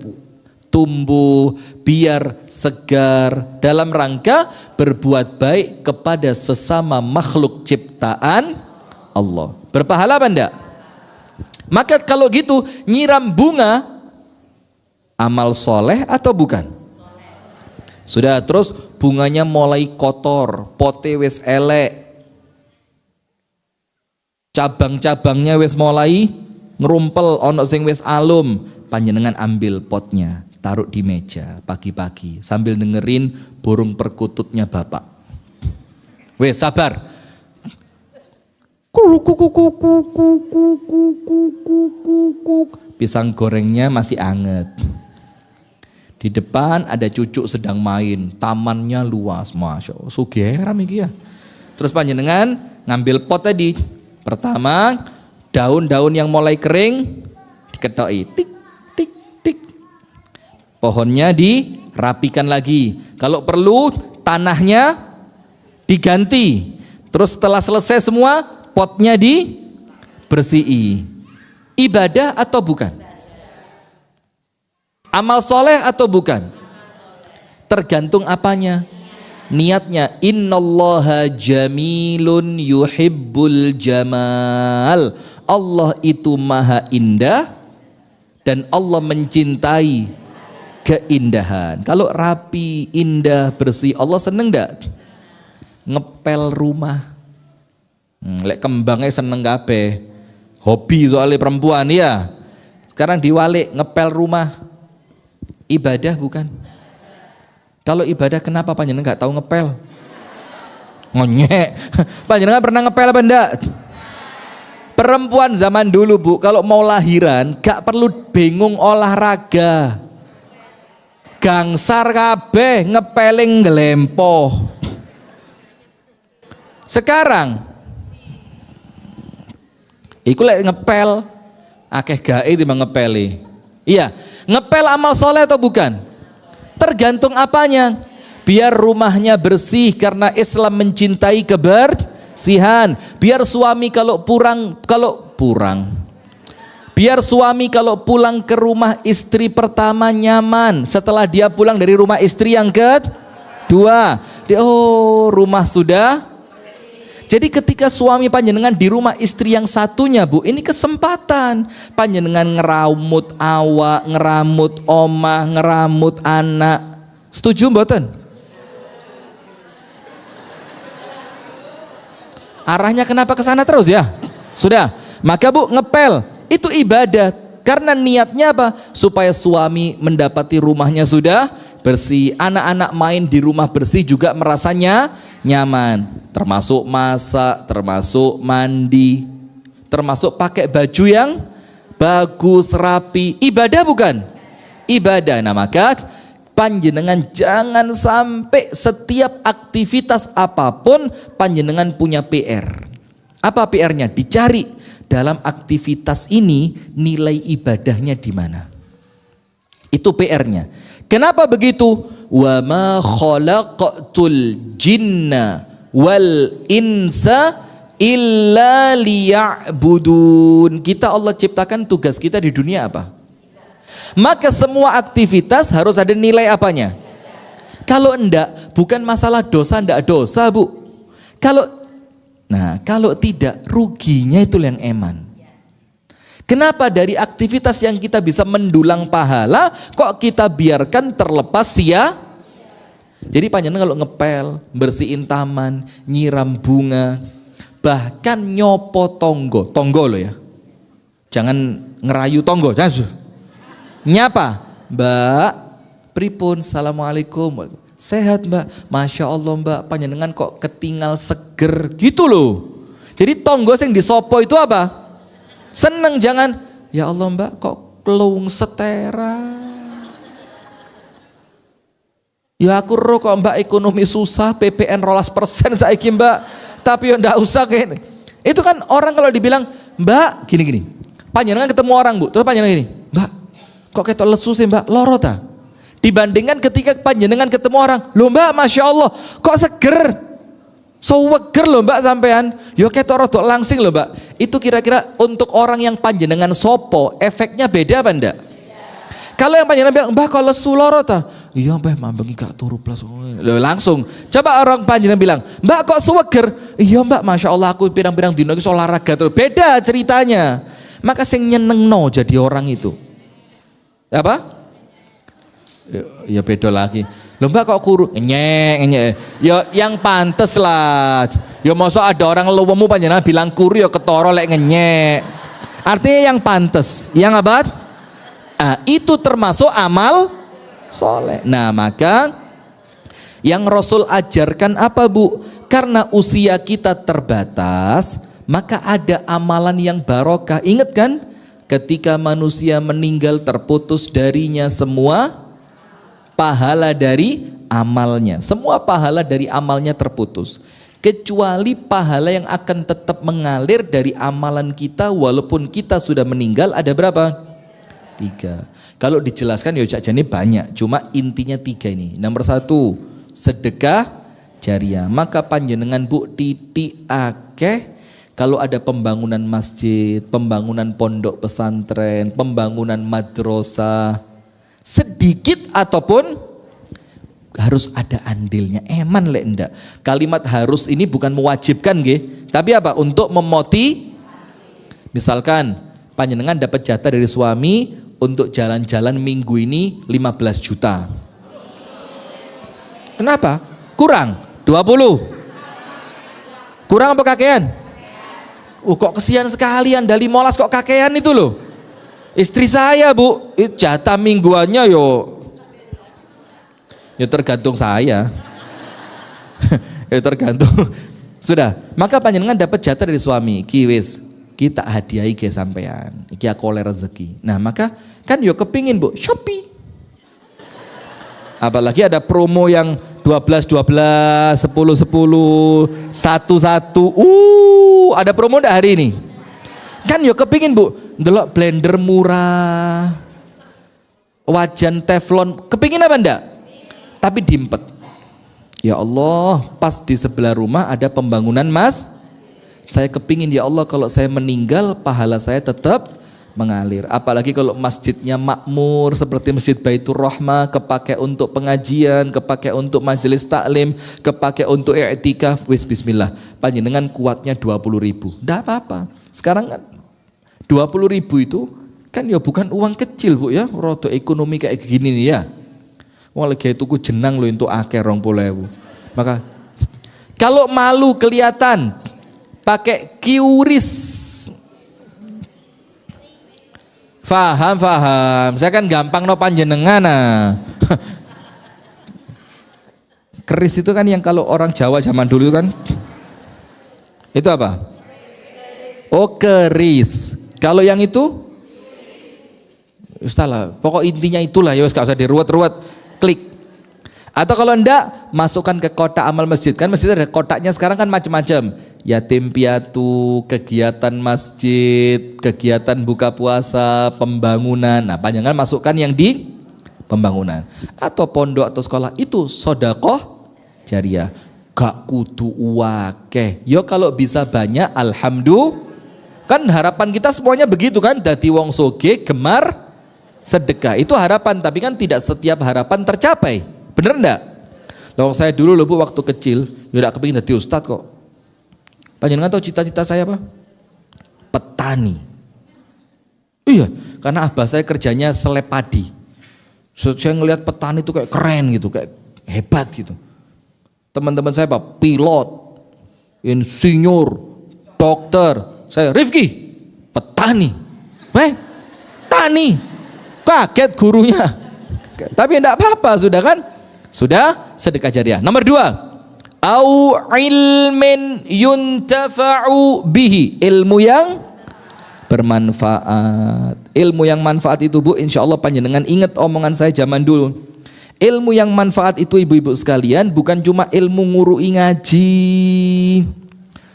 tumbuh, biar segar, dalam rangka berbuat baik kepada sesama makhluk ciptaan Allah. Berpahala apa enggak? Maka kalau gitu nyiram bunga amal soleh atau bukan? Sudah, terus bunganya mulai kotor, pote wis elek, cabang-cabangnya wis mulai ngerumpel, ono sing wis alum, panjenengan ambil potnya, taruh di meja pagi-pagi sambil dengerin burung perkututnya bapak. Wes sabar. Pisang gorengnya masih anget. Di depan ada cucu sedang main, tamannya luas, masya Allah, sugeram iki ya. Terus panjenengan ngambil pot tadi. Pertama, daun-daun yang mulai kering diketoki, tik tik tik. Pohonnya dirapikan lagi. Kalau perlu tanahnya diganti. Terus setelah selesai semua, potnya dibersihi. Ibadah atau bukan? Amal soleh atau bukan? Tergantung apanya? Niatnya. Innallaha jamilun yuhibbul jamal. Allah itu maha indah dan Allah mencintai keindahan. Kalau rapi, indah, bersih, Allah seneng enggak? Ngepel rumah. Lek kembangnya seneng kabeh. Hobi soalnya perempuan ya. Sekarang diwalik ngepel rumah. Ibadah bukan? Kalau ibadah kenapa panjenengan nggak tahu ngepel? Ngonyek. Panjenengan pernah ngepel apa enggak? Perempuan zaman dulu bu, kalau mau lahiran gak perlu bingung olahraga. Gangsar kabeh ngepeling ngelempoh. Sekarang iku lek ngepel akeh gae timbang ngepeli. Iya, ngepel amal soleh atau bukan? Tergantung apanya. Biar rumahnya bersih karena Islam mencintai kebersihan. Biar suami biar suami kalau pulang ke rumah istri pertama nyaman. Setelah dia pulang dari rumah istri yang kedua, rumah sudah. Jadi ketika suami panjenengan di rumah istri yang satunya bu, ini kesempatan panjenengan ngeramut awak, ngeramut omah, ngeramut anak. Setuju mboten? Arahnya kenapa ke sana terus ya? Sudah, maka bu ngepel itu ibadah karena niatnya apa? Supaya suami mendapati rumahnya sudah bersih, anak-anak main di rumah bersih juga merasanya nyaman, termasuk masak, termasuk mandi, termasuk pakai baju yang bagus, rapi. Ibadah bukan? Ibadah. Nah maka panjenengan jangan sampai setiap aktivitas apapun panjenengan punya PR. Apa PR-nya? Dicari dalam aktivitas ini nilai ibadahnya di mana. Itu PR-nya. Kenapa begitu? Wa ma khalaqtul jinna wal insa illa liya'budun. Kita Allah ciptakan, tugas kita di dunia apa? Maka semua aktivitas harus ada nilai apanya? Kalau enggak, bukan masalah dosa enggak dosa bu. Kalau tidak, ruginya itu yang eman. Kenapa dari aktivitas yang kita bisa mendulang pahala, kok kita biarkan terlepas sia? Jadi panjenengan kalau ngepel, bersihin taman, nyiram bunga, bahkan nyopo tonggo loh ya. Jangan ngerayu tonggo, jangan. Nyapa, Mbak, pripun, assalamualaikum, sehat Mbak, masya Allah Mbak, panjenengan kok ketinggal seger gitu loh. Jadi tonggo yang disopo itu apa? Seneng, jangan ya Allah Mbak kok kelung setera. Ya aku roh kok Mbak ekonomi susah, PPN 12% saiki Mbak. Tapi ya ndak usah kayak. Itu kan orang kalau dibilang Mbak gini. Panjenengan ketemu orang bu, terus panjenengan gini, Mbak kok ketok lesu sih Mbak, loro ta? Dibandingkan ketika panjenengan ketemu orang, loh Mbak masya Allah kok seger. Seger loh Mbak sampean, yo ketok rodok langsing loh Mbak. Itu kira-kira untuk orang yang panjenengan sopo, efeknya beda apa enggak? Kalau yang panjenengan bilang, Mbak kalau lesu loro ta? Iya Mbak, mambengi gak turu plus. Langsung. Coba orang panjenengan bilang, Mbak kok seger? Iya Mbak, masya Allah aku pirang-pirang dino iki olahraga terus. Beda ceritanya. Maka sing nyenengno jadi orang itu. Apa? Ya beda lagi. Lho Mbak kok kuru? Ngenyek. Ya yang pantes lah. Ya masa ada orang luwemu panjenengan bilang kuru ya ketara lek ngenyek. Artinya yang pantes. Yang apa? Itu termasuk amal soleh. Nah maka yang Rasul ajarkan apa Bu? Karena usia kita terbatas, maka ada amalan yang barokah. Ingat kan? Ketika manusia meninggal terputus darinya semua pahala dari amalnya. Semua pahala dari amalnya terputus. Kecuali pahala yang akan tetap mengalir dari amalan kita walaupun kita sudah meninggal ada berapa? 3. Kalau dijelaskan ya jane banyak. Cuma intinya 3 ini. Nomor 1, sedekah jariah. Maka panjenengan Bu titik akeh kalau ada pembangunan masjid, pembangunan pondok pesantren, pembangunan madrasah, sedikit ataupun harus ada andilnya. Eman lek ndak. Kalimat harus ini bukan mewajibkan nggih, tapi apa? Untuk misalkan panjenengan dapat jatah dari suami untuk jalan-jalan minggu ini 15 juta. Kenapa? Kurang 20. Kurang apa kakean? Kok kesian sekali Anda 15 kok kakean itu loh. Istri saya Bu, jatah mingguannya ya tergantung saya. Ya tergantung. Sudah, maka panjenengan dapat jatah dari suami, kiwis kita hadiahi ke sampean. Iki aku oleh rezeki. Nah, maka kan yo kepingin Bu, Shopee. Apalagi ada promo yang 12 10 10 1 1. Ada promo ndak hari ini? Kan yo kepingin Bu, ndelok blender murah, wajan teflon, kepingin apa ndak? Tapi diempet. Ya Allah, pas di sebelah rumah ada pembangunan Mas. Saya kepingin ya Allah kalau saya meninggal pahala saya tetap mengalir. Apalagi kalau masjidnya makmur seperti Masjid Baitur Rahmah, kepake untuk pengajian, kepake untuk majelis taklim, kepake untuk i'tikaf, wis bismillah. Panjenengan kuatnya 20.000. Ndak apa-apa. Sekarang kan 20.000 itu kan ya bukan uang kecil Bu ya, rodo ekonomi kayak gini nih ya. Wah lagi tuku jenang lo untuk akeh 20.000. Maka kalau malu kelihatan pakai QRIS. Faham. Saya kan gampang no panjenengan Keris itu kan yang kalau orang Jawa zaman dulu kan itu apa? Oh keris. Kalau yang itu? Ustalah, pokok intinya itulah ya, gak usah diruwet-ruwet, klik. Atau kalau enggak, masukkan ke kotak amal masjid. Kan masjid ada kotaknya sekarang kan macam-macam. Yatim piatu, kegiatan masjid, kegiatan buka puasa, pembangunan. Nah, panjangan masukkan yang di pembangunan. Atau pondok atau sekolah, itu sodakoh jariah. Gak kudu uwakeh. Yo kalau bisa banyak, alhamdulillah. Kan harapan kita semuanya begitu kan, dadi wong soge gemar sedekah. Itu harapan, tapi kan tidak setiap harapan tercapai. Bener enggak? Loh saya dulu loh Bu waktu kecil, ya kepingin dadi ustad kok. Panjenengan tahu cita-cita saya apa? Petani. Iya, karena abah saya kerjanya seleb padi. Saya ngelihat petani itu kayak keren gitu, kayak hebat gitu. Teman-teman saya apa? Pilot, insinyur, dokter. Saya Rifki, petani. Tani. Kaget gurunya. Tapi enggak apa-apa, sudah kan? Sudah sedekah jariah. Nomor 2. Au ilmin yuntafa'u bihi. Ilmu yang bermanfaat. Ilmu yang manfaat itu Bu, insya Allah panjenengan ingat omongan saya zaman dulu. Ilmu yang manfaat itu ibu-ibu sekalian bukan cuma ilmu ngurui ngaji,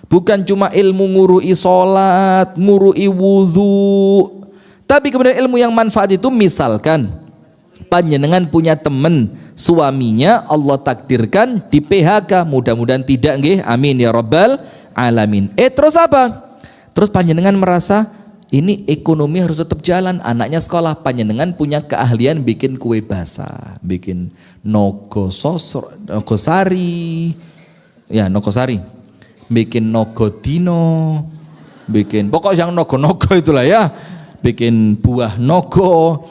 bukan cuma ilmu ngurui sholat, ngurui wudhu, tapi kemudian ilmu yang manfaat itu misalkan panjenengan punya teman suaminya Allah takdirkan di PHK, mudah-mudahan tidak nggih, amin ya rabbal alamin. Terus apa? Terus panjenengan merasa ini ekonomi harus tetap jalan, anaknya sekolah, panjenengan punya keahlian bikin kue basah, bikin nogosari, bikin nogodino, bikin pokok yang nogo-nogo itulah ya, bikin buah nogo,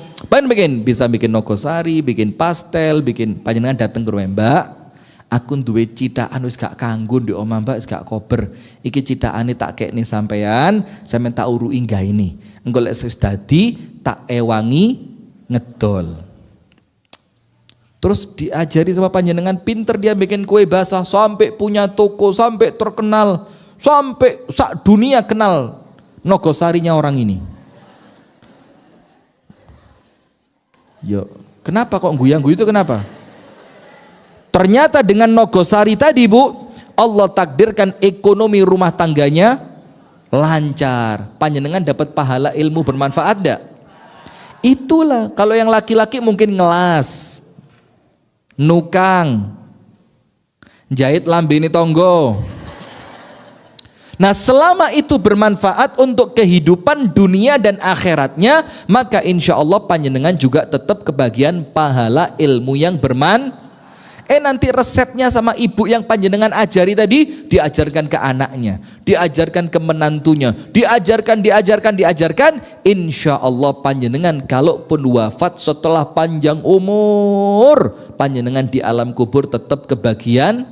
bisa bikin nogosari, bikin pastel, bikin panjenengan dateng ke rumah Mbak, aku duwe citaan wis gak kanggo di omah Mbak, wis gak kober, iki citaane tak kekne sampean tak urui gawe ini, engko lek wis dadi tak ewangi ngedol. Terus diajari sama panjenengan, pinter dia bikin kue basah sampai punya toko, sampai terkenal, sampai sak dunia kenal nogosarinya orang ini. Yo, kenapa kok guyang-guyu itu kenapa? Ternyata dengan nogosari tadi Bu, Allah takdirkan ekonomi rumah tangganya lancar. Panjenengan dapat pahala ilmu bermanfaat enggak? Itulah kalau yang laki-laki mungkin ngelas, nukang, jahit lambene tonggo. Nah selama itu bermanfaat untuk kehidupan dunia dan akhiratnya, maka insya Allah panjenengan juga tetap kebagian pahala ilmu yang nanti resepnya sama ibu yang panjenengan ajari tadi, diajarkan ke anaknya, diajarkan ke menantunya, diajarkan, insya Allah panjenengan kalaupun wafat setelah panjang umur, panjenengan di alam kubur tetap kebagian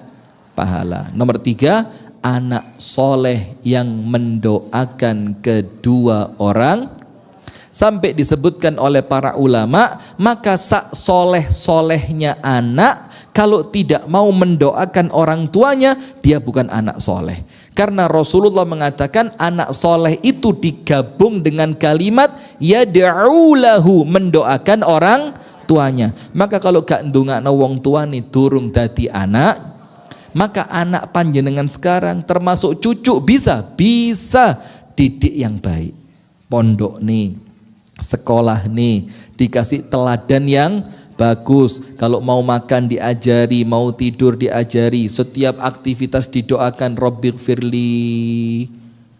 pahala. Nomor 3, anak soleh yang mendoakan kedua orang. Sampai disebutkan oleh para ulama, maka sak soleh-solehnya anak, kalau tidak mau mendoakan orang tuanya, dia bukan anak soleh. Karena Rasulullah mengatakan anak soleh itu digabung dengan kalimat yad'u lahu, mendoakan orang tuanya. Maka kalau gak ndongakno wong tuane durung dadi anak, maka anak panjenengan sekarang termasuk cucu bisa didik yang baik, pondok nih, sekolah nih, dikasih teladan yang bagus. Kalau mau makan diajari, mau tidur diajari, setiap aktivitas didoakan Rabbighfirli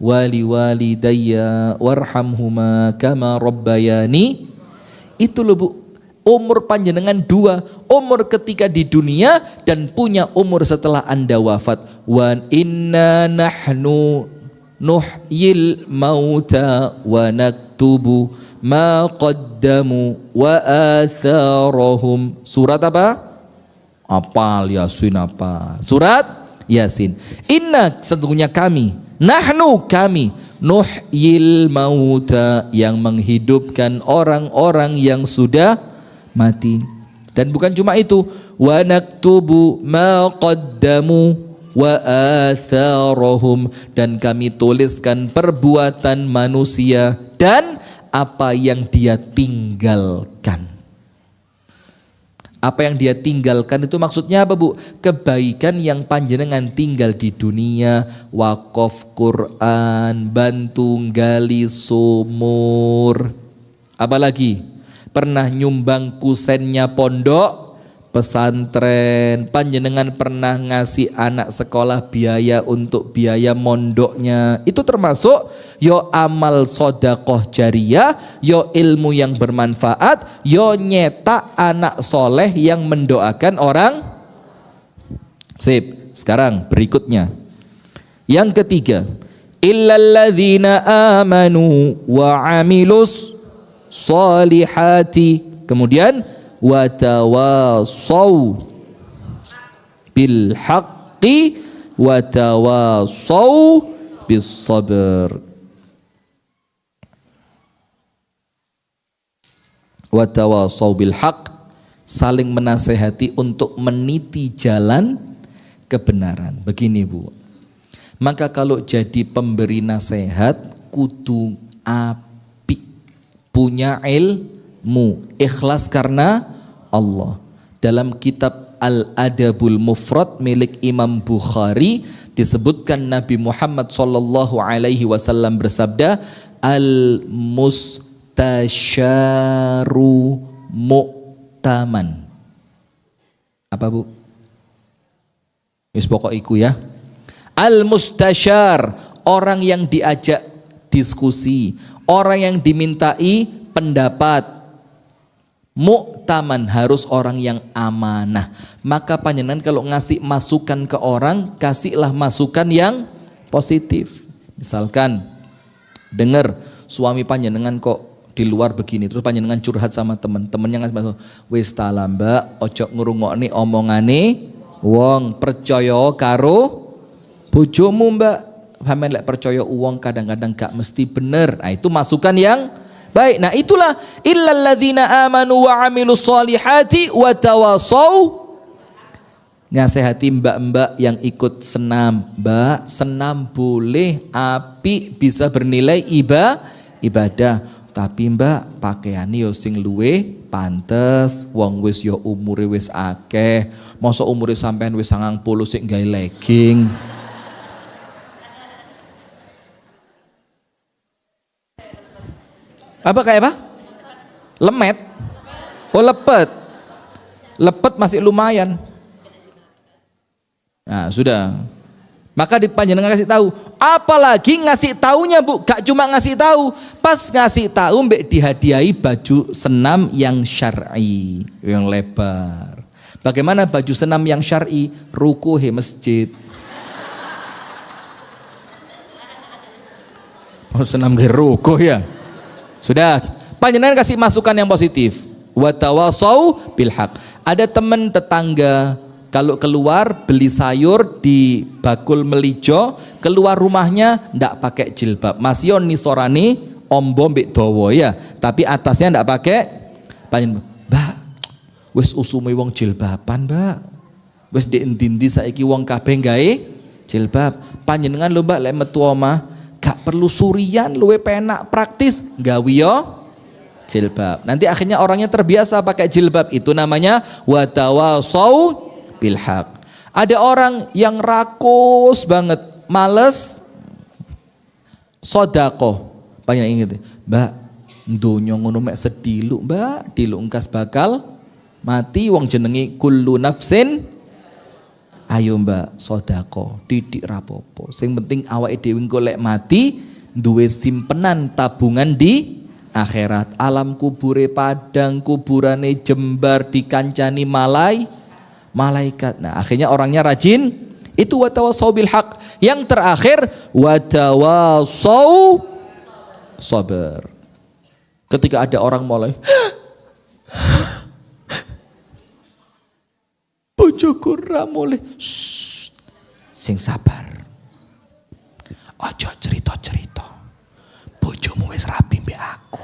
wali walidayya warhamhuma kama rabbayani. Itu loh Bu, umur panjenengan 2, umur ketika di dunia dan punya umur setelah Anda wafat. Wa inna nahnu nuhyil mauta wa naktubu ma qaddamu wa atharahum. Surat apa? Apal Yasin apa? Surat Yasin. Inna, sesungguhnya kami, nahnu kami, nuhyil mauta, yang menghidupkan orang-orang yang sudah mati. Dan bukan cuma itu, wa naktubu ma qaddamu wa atharahum, dan kami tuliskan perbuatan manusia dan apa yang dia tinggalkan. Apa yang dia tinggalkan itu maksudnya apa Bu? Kebaikan yang panjenengan tinggal di dunia, wakaf Quran, bantu gali sumur, apalagi pernah nyumbang kusennya pondok pesantren, panjenengan pernah ngasih anak sekolah biaya untuk biaya mondoknya, itu termasuk yo amal sodakoh jariyah, yo ilmu yang bermanfaat, yo nyetak anak soleh yang mendoakan orang. Sip, sekarang berikutnya yang ketiga, illalladzina amanu wa amilus solihati, kemudian watawasau bil haqqi watawasau bis sabr. Watawasau bil haqq, saling menasehati untuk meniti jalan kebenaran. Begini Bu, maka kalau jadi pemberi nasihat kudu apik, punya ilmu, ikhlas karena Allah. Dalam kitab Al-Adabul Mufrad milik Imam Bukhari disebutkan Nabi Muhammad sallallahu alaihi wasallam bersabda, al-mustasyaru mu'taman. Apa Bu? Wis pokok iku ya. Al-mustasyar, orang yang diajak diskusi, orang yang dimintai pendapat. Mu'taman, harus orang yang amanah. Maka panjenengan kalau ngasih masukan ke orang, kasihlah masukan yang positif. Misalkan Dengar suami panjenengan kok di luar begini, terus panjenengan curhat sama temennya ngasih masuk, wis tala mbak, ojo ngrungokne omongane wong, percaya karo bojomu mbak. Sampeyan lek percaya uang kadang-kadang gak mesti bener. Nah itu masukan yang baik. Nah itulah illal ladzina amanu wa amilus solihati wa tawasau. Nasihati mbak-mbak yang ikut senam. Mbak, senam boleh, api bisa bernilai ibadah. Tapi mbak, pakaiane yo sing luwih pantes. Wong wis yo umure wis akeh. Mosok umure sampean wis 90 sik gawe legging. Apa kayak apa? Lemet. Oh lepet. Lepet masih lumayan. Nah sudah. Maka panjenengan ngasih tahu. Apalagi ngasih taunya bu, gak cuma ngasih tahu. Pas ngasih tahu mbak dihadiahi baju senam yang syar'i, yang lebar. Bagaimana baju senam yang syar'i? Rukuh masjid. Oh senam ke rukuh ya. Sudah. Panjenengan kasih masukan yang positif. Wa tawasau bil haq. Ada teman tetangga kalau keluar beli sayur di bakul melijo, keluar rumahnya ndak pakai jilbab. Masih nisorani ombo mbek dawa ya, tapi atasnya ndak pakai. Panjenengan, "Mbak, wis usume wong jilbaban, Mbak. Wis ndek endi-endi saiki wong kabeh gawe jilbab. Panjenengan lho Mbak lek metu omah gak perlu surian, luwe penak praktis gawe yo jilbab. Nanti akhirnya orangnya terbiasa pakai jilbab. Itu namanya wa tawasau bil haq. Ada orang yang rakus banget, males sedekah. Panjenengan inget, Mbak, donya ngono mek sediluk, Mbak, diluk engkas bakal mati wong jenenge kullu nafsin. Ayo Mbak, sedekah, titik rapopo. Sing penting awake dhewe golek mati duwe simpenan tabungan di akhirat. Alam kubure padang, kuburane jembar, dikancani malaikat. Nah, akhirnya orangnya rajin. Itu watawasau bil haq. Yang terakhir watawasau sabar. Ketika ada orang mulai bojoku ra mulai sing sabar. Ojo cerita-cerita. Bojomu wis rapi mbek aku.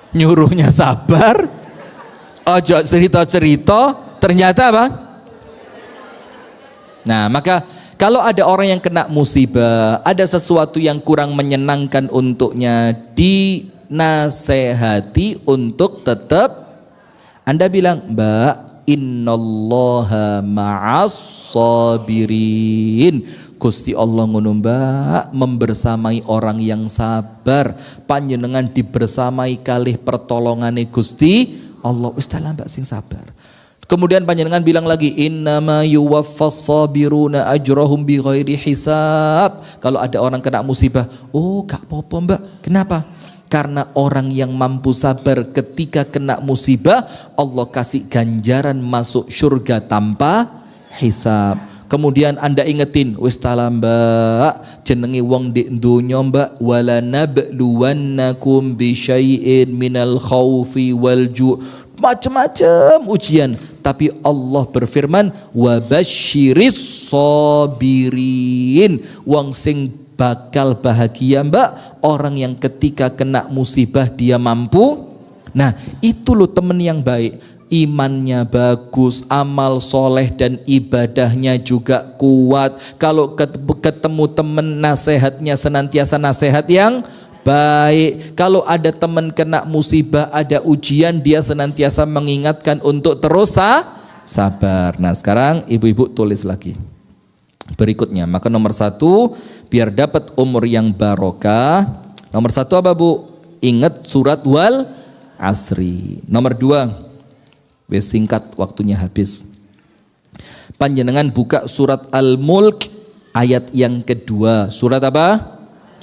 Nyuruhnya sabar, ojo cerita-cerita, ternyata apa? Nah maka kalau ada orang yang kena musibah, ada sesuatu yang kurang menyenangkan untuknya, dinasehati untuk tetap. Anda bilang, Mbak, innallaha ma'as sabirin. Gusti Allah ngono Mbak, membersamai orang yang sabar. Panjenengan dibersamai kalih pertolongane Gusti Allah. Wis dalam Mbak sing sabar. Kemudian panjenengan bilang lagi, innama yuwaffas sabiruna ajrahum bighairi hisab. Kalau ada orang kena musibah, oh gak apa-apa Mbak. Kenapa? Karena orang yang mampu sabar ketika kena musibah, Allah kasih ganjaran masuk surga tanpa hisab. Kemudian Anda ingetin, wis tala Mbak, jenenge wong di donya Mbak, wala nabluwannakum bi syai'in minal khaufi wal ju'. Macam-macam ujian, tapi Allah berfirman wa basyiris sabirin. Wong sing bakal bahagia Mbak, orang yang ketika kena musibah dia mampu. Nah, itu loh teman yang baik. Imannya bagus, amal soleh dan ibadahnya juga kuat. Kalau ketemu teman nasehatnya senantiasa nasehat yang baik. Kalau ada teman kena musibah, ada ujian, dia senantiasa mengingatkan untuk terus sabar. Nah sekarang ibu-ibu tulis lagi berikutnya. Maka nomor 1, biar dapat umur yang barokah, nomor 1 apa Bu? Ingat surat wal asri. Nomor 2, wes singkat waktunya habis. Panjenengan buka surat Al-Mulk ayat yang kedua. Surat apa?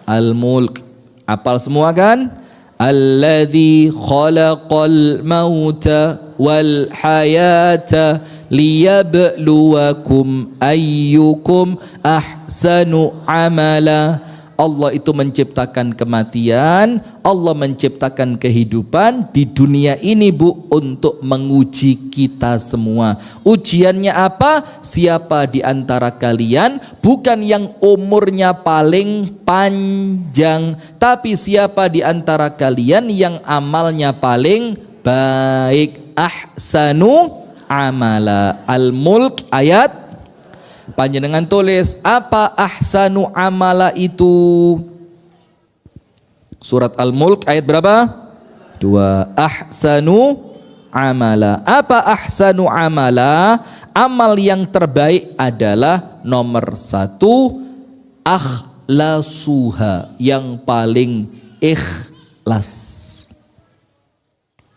Al-Mulk. Apal semua kan? Alladzi khalaqal mauta wal hayata liyabluwakum ayyukum ahsanu amala. Allah itu menciptakan kematian, Allah menciptakan kehidupan di dunia ini, Bu, untuk menguji kita semua. Ujiannya apa? Siapa di antara kalian bukan yang umurnya paling panjang, tapi siapa di antara kalian yang amalnya paling baik. Ahsanu amala. Al-Mulk ayat, panjenengan tulis apa ahsanu amala itu? Surat Al-Mulk ayat berapa? 2. Ahsanu amala. Apa ahsanu amala? Amal yang terbaik adalah nomor 1, akhlasuha, yang paling ikhlas.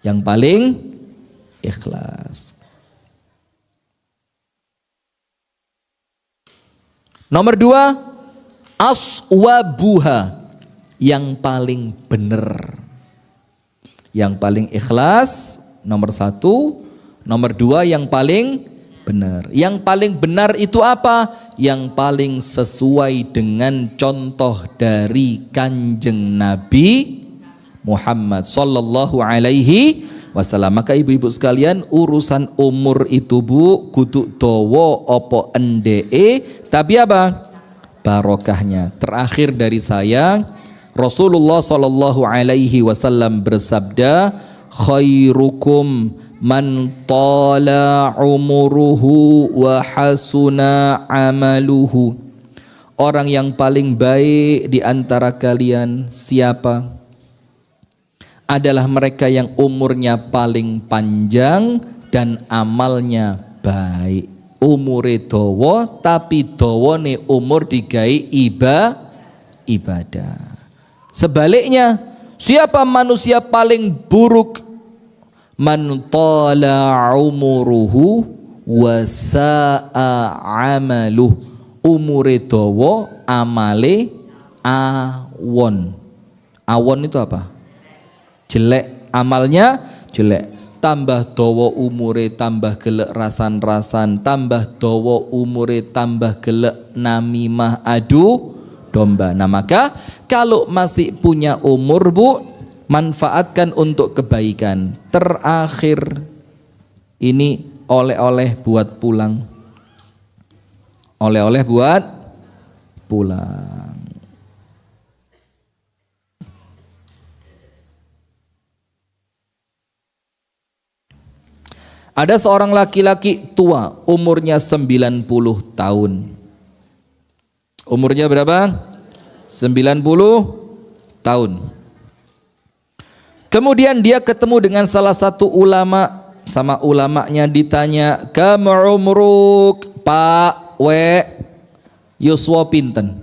Yang paling ikhlas. Nomor 2, aswabuha, yang paling benar, yang paling ikhlas. Nomor 1. Nomor 2, yang paling benar. Yang paling benar itu apa? Yang paling sesuai dengan contoh dari Kanjeng Nabi Muhammad sallallahu alaihi wasallam. Maka ibu-ibu sekalian, urusan umur itu, Bu, kudu dawa apa endeke, tapi apa? Barokahnya. Terakhir dari saya, Rasulullah sallallahu alaihi wasallam bersabda, khairukum man tala umuruhu wa hasuna amaluhu. Orang yang paling baik di antara kalian siapa? Adalah mereka yang umurnya paling panjang dan amalnya baik. Umure dawa tapi dawane umur digawe ibadah. Sebaliknya, siapa manusia paling buruk? Man tala umuruhu wa sa'a amaluh. Umure dawa, amale awon. Awon itu apa? Jelek, amalnya jelek. Tambah dawa umure tambah gelek rasan-rasan, tambah dawa umure tambah gelek namimah adu domba. Nah, maka kalau masih punya umur, Bu, manfaatkan untuk kebaikan. Terakhir ini oleh-oleh buat pulang. Oleh-oleh buat pulang. Ada seorang laki-laki tua, umurnya 90 tahun. Umurnya berapa? 90 tahun. Kemudian dia ketemu dengan salah satu ulama. Sama ulamanya ditanya, "Kam umruk, Pak we yuswa pinten?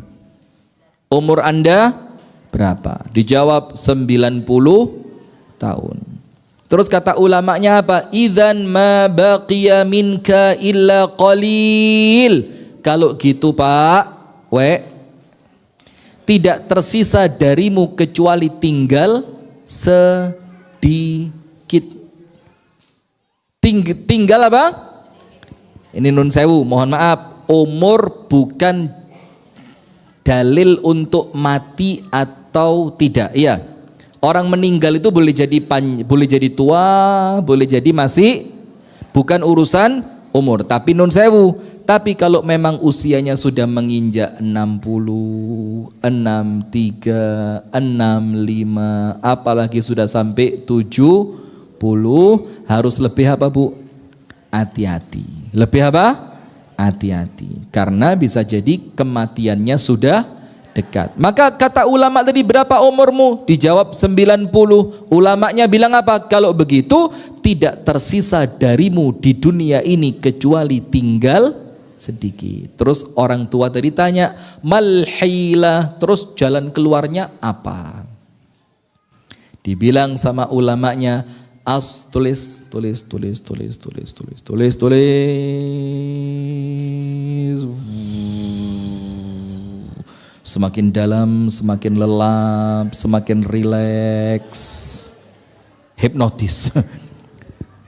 Umur Anda berapa?" Dijawab 90 tahun. Terus kata ulamanya apa? Idzan ma baqiya minka illa qalil. Kalau gitu, Pak we, tidak tersisa darimu kecuali tinggal sedikit. Tinggal apa? Ini nun sewu, mohon maaf, umur bukan dalil untuk mati atau tidak. Iya. Orang meninggal itu boleh jadi tua, boleh jadi masih, bukan urusan umur. Tapi nun sewu, tapi kalau memang usianya sudah menginjak 60, 63, 65, apalagi sudah sampai 70, harus lebih apa, Bu? Hati-hati. Lebih apa? Hati-hati. Karena bisa jadi kematiannya sudah dekat. Maka kata ulama tadi, berapa umurmu? Dijawab 90. Ulamanya bilang apa? Kalau begitu tidak tersisa darimu di dunia ini kecuali tinggal sedikit. Terus orang tua tadi tanya, malhilah, terus jalan keluarnya apa? Dibilang sama ulamanya, tulis. Semakin dalam, semakin lelap, semakin rileks, hipnotis.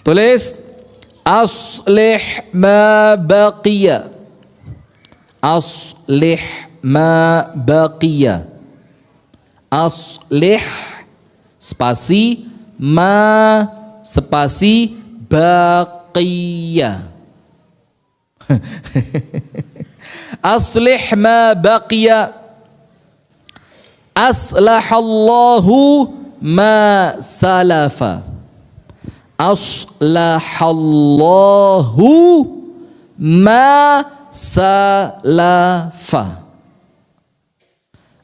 Tulis aslih ma baqiya. Aslih ma baqiya. Aslih spasi ma spasi baqiya. Aslih ma baqiya. Aslahallahu ma salafa. Aslahallahu ma salafa.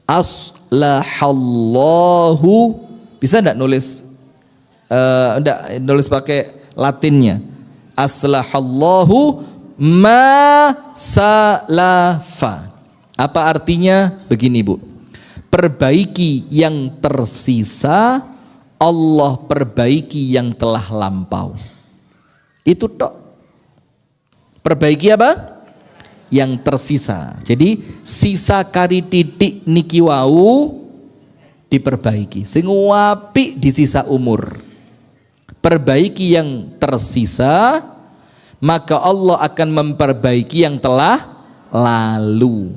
Aslahallahu, bisa enggak nulis enggak nulis pakai latinnya? Aslahallahu ma salafa. Apa artinya? Begini, Bu. Perbaiki yang tersisa, Allah perbaiki yang telah lampau. Itu tok. Perbaiki apa? Yang tersisa. Jadi sisa kari titik niki wau diperbaiki. Sing apik di sisa umur. Perbaiki yang tersisa, maka Allah akan memperbaiki yang telah lalu.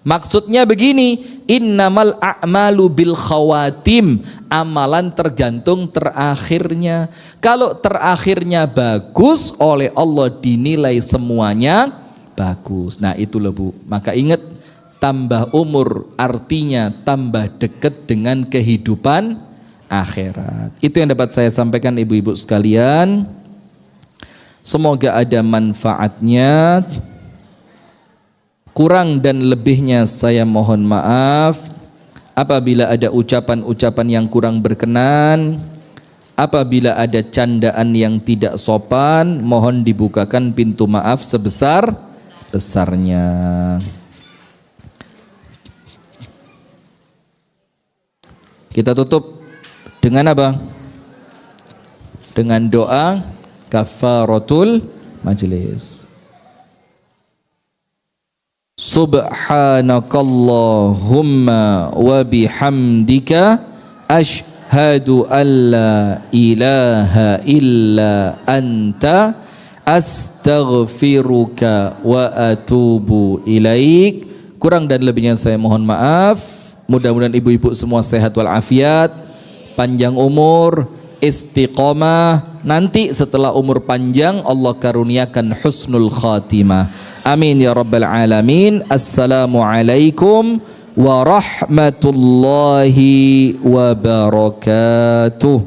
Maksudnya begini, innamal a'malu bil khawatim, amalan tergantung terakhirnya. Kalau terakhirnya bagus, oleh Allah dinilai semuanya bagus. Nah itu loh, Bu. Maka ingat, tambah umur artinya tambah dekat dengan kehidupan akhirat. Itu yang dapat saya sampaikan, ibu-ibu sekalian. Semoga ada manfaatnya. Kurang dan lebihnya saya mohon maaf. Apabila ada ucapan-ucapan yang kurang berkenan, apabila ada candaan yang tidak sopan, mohon dibukakan pintu maaf sebesar-besarnya. Kita tutup dengan apa? Dengan doa kafaratul majlis. Subhanakallahumma wa bihamdika asyhadu an la ilaha illa anta astaghfiruka wa atubu ilaik. Kurang dan lebihnya saya mohon maaf. Mudah-mudahan ibu-ibu semua sehat walafiat, panjang umur, istiqomah. Nanti setelah umur panjang Allah karuniakan husnul khatimah. Amin ya rabbal alamin. Assalamualaikum warahmatullahi wabarakatuh.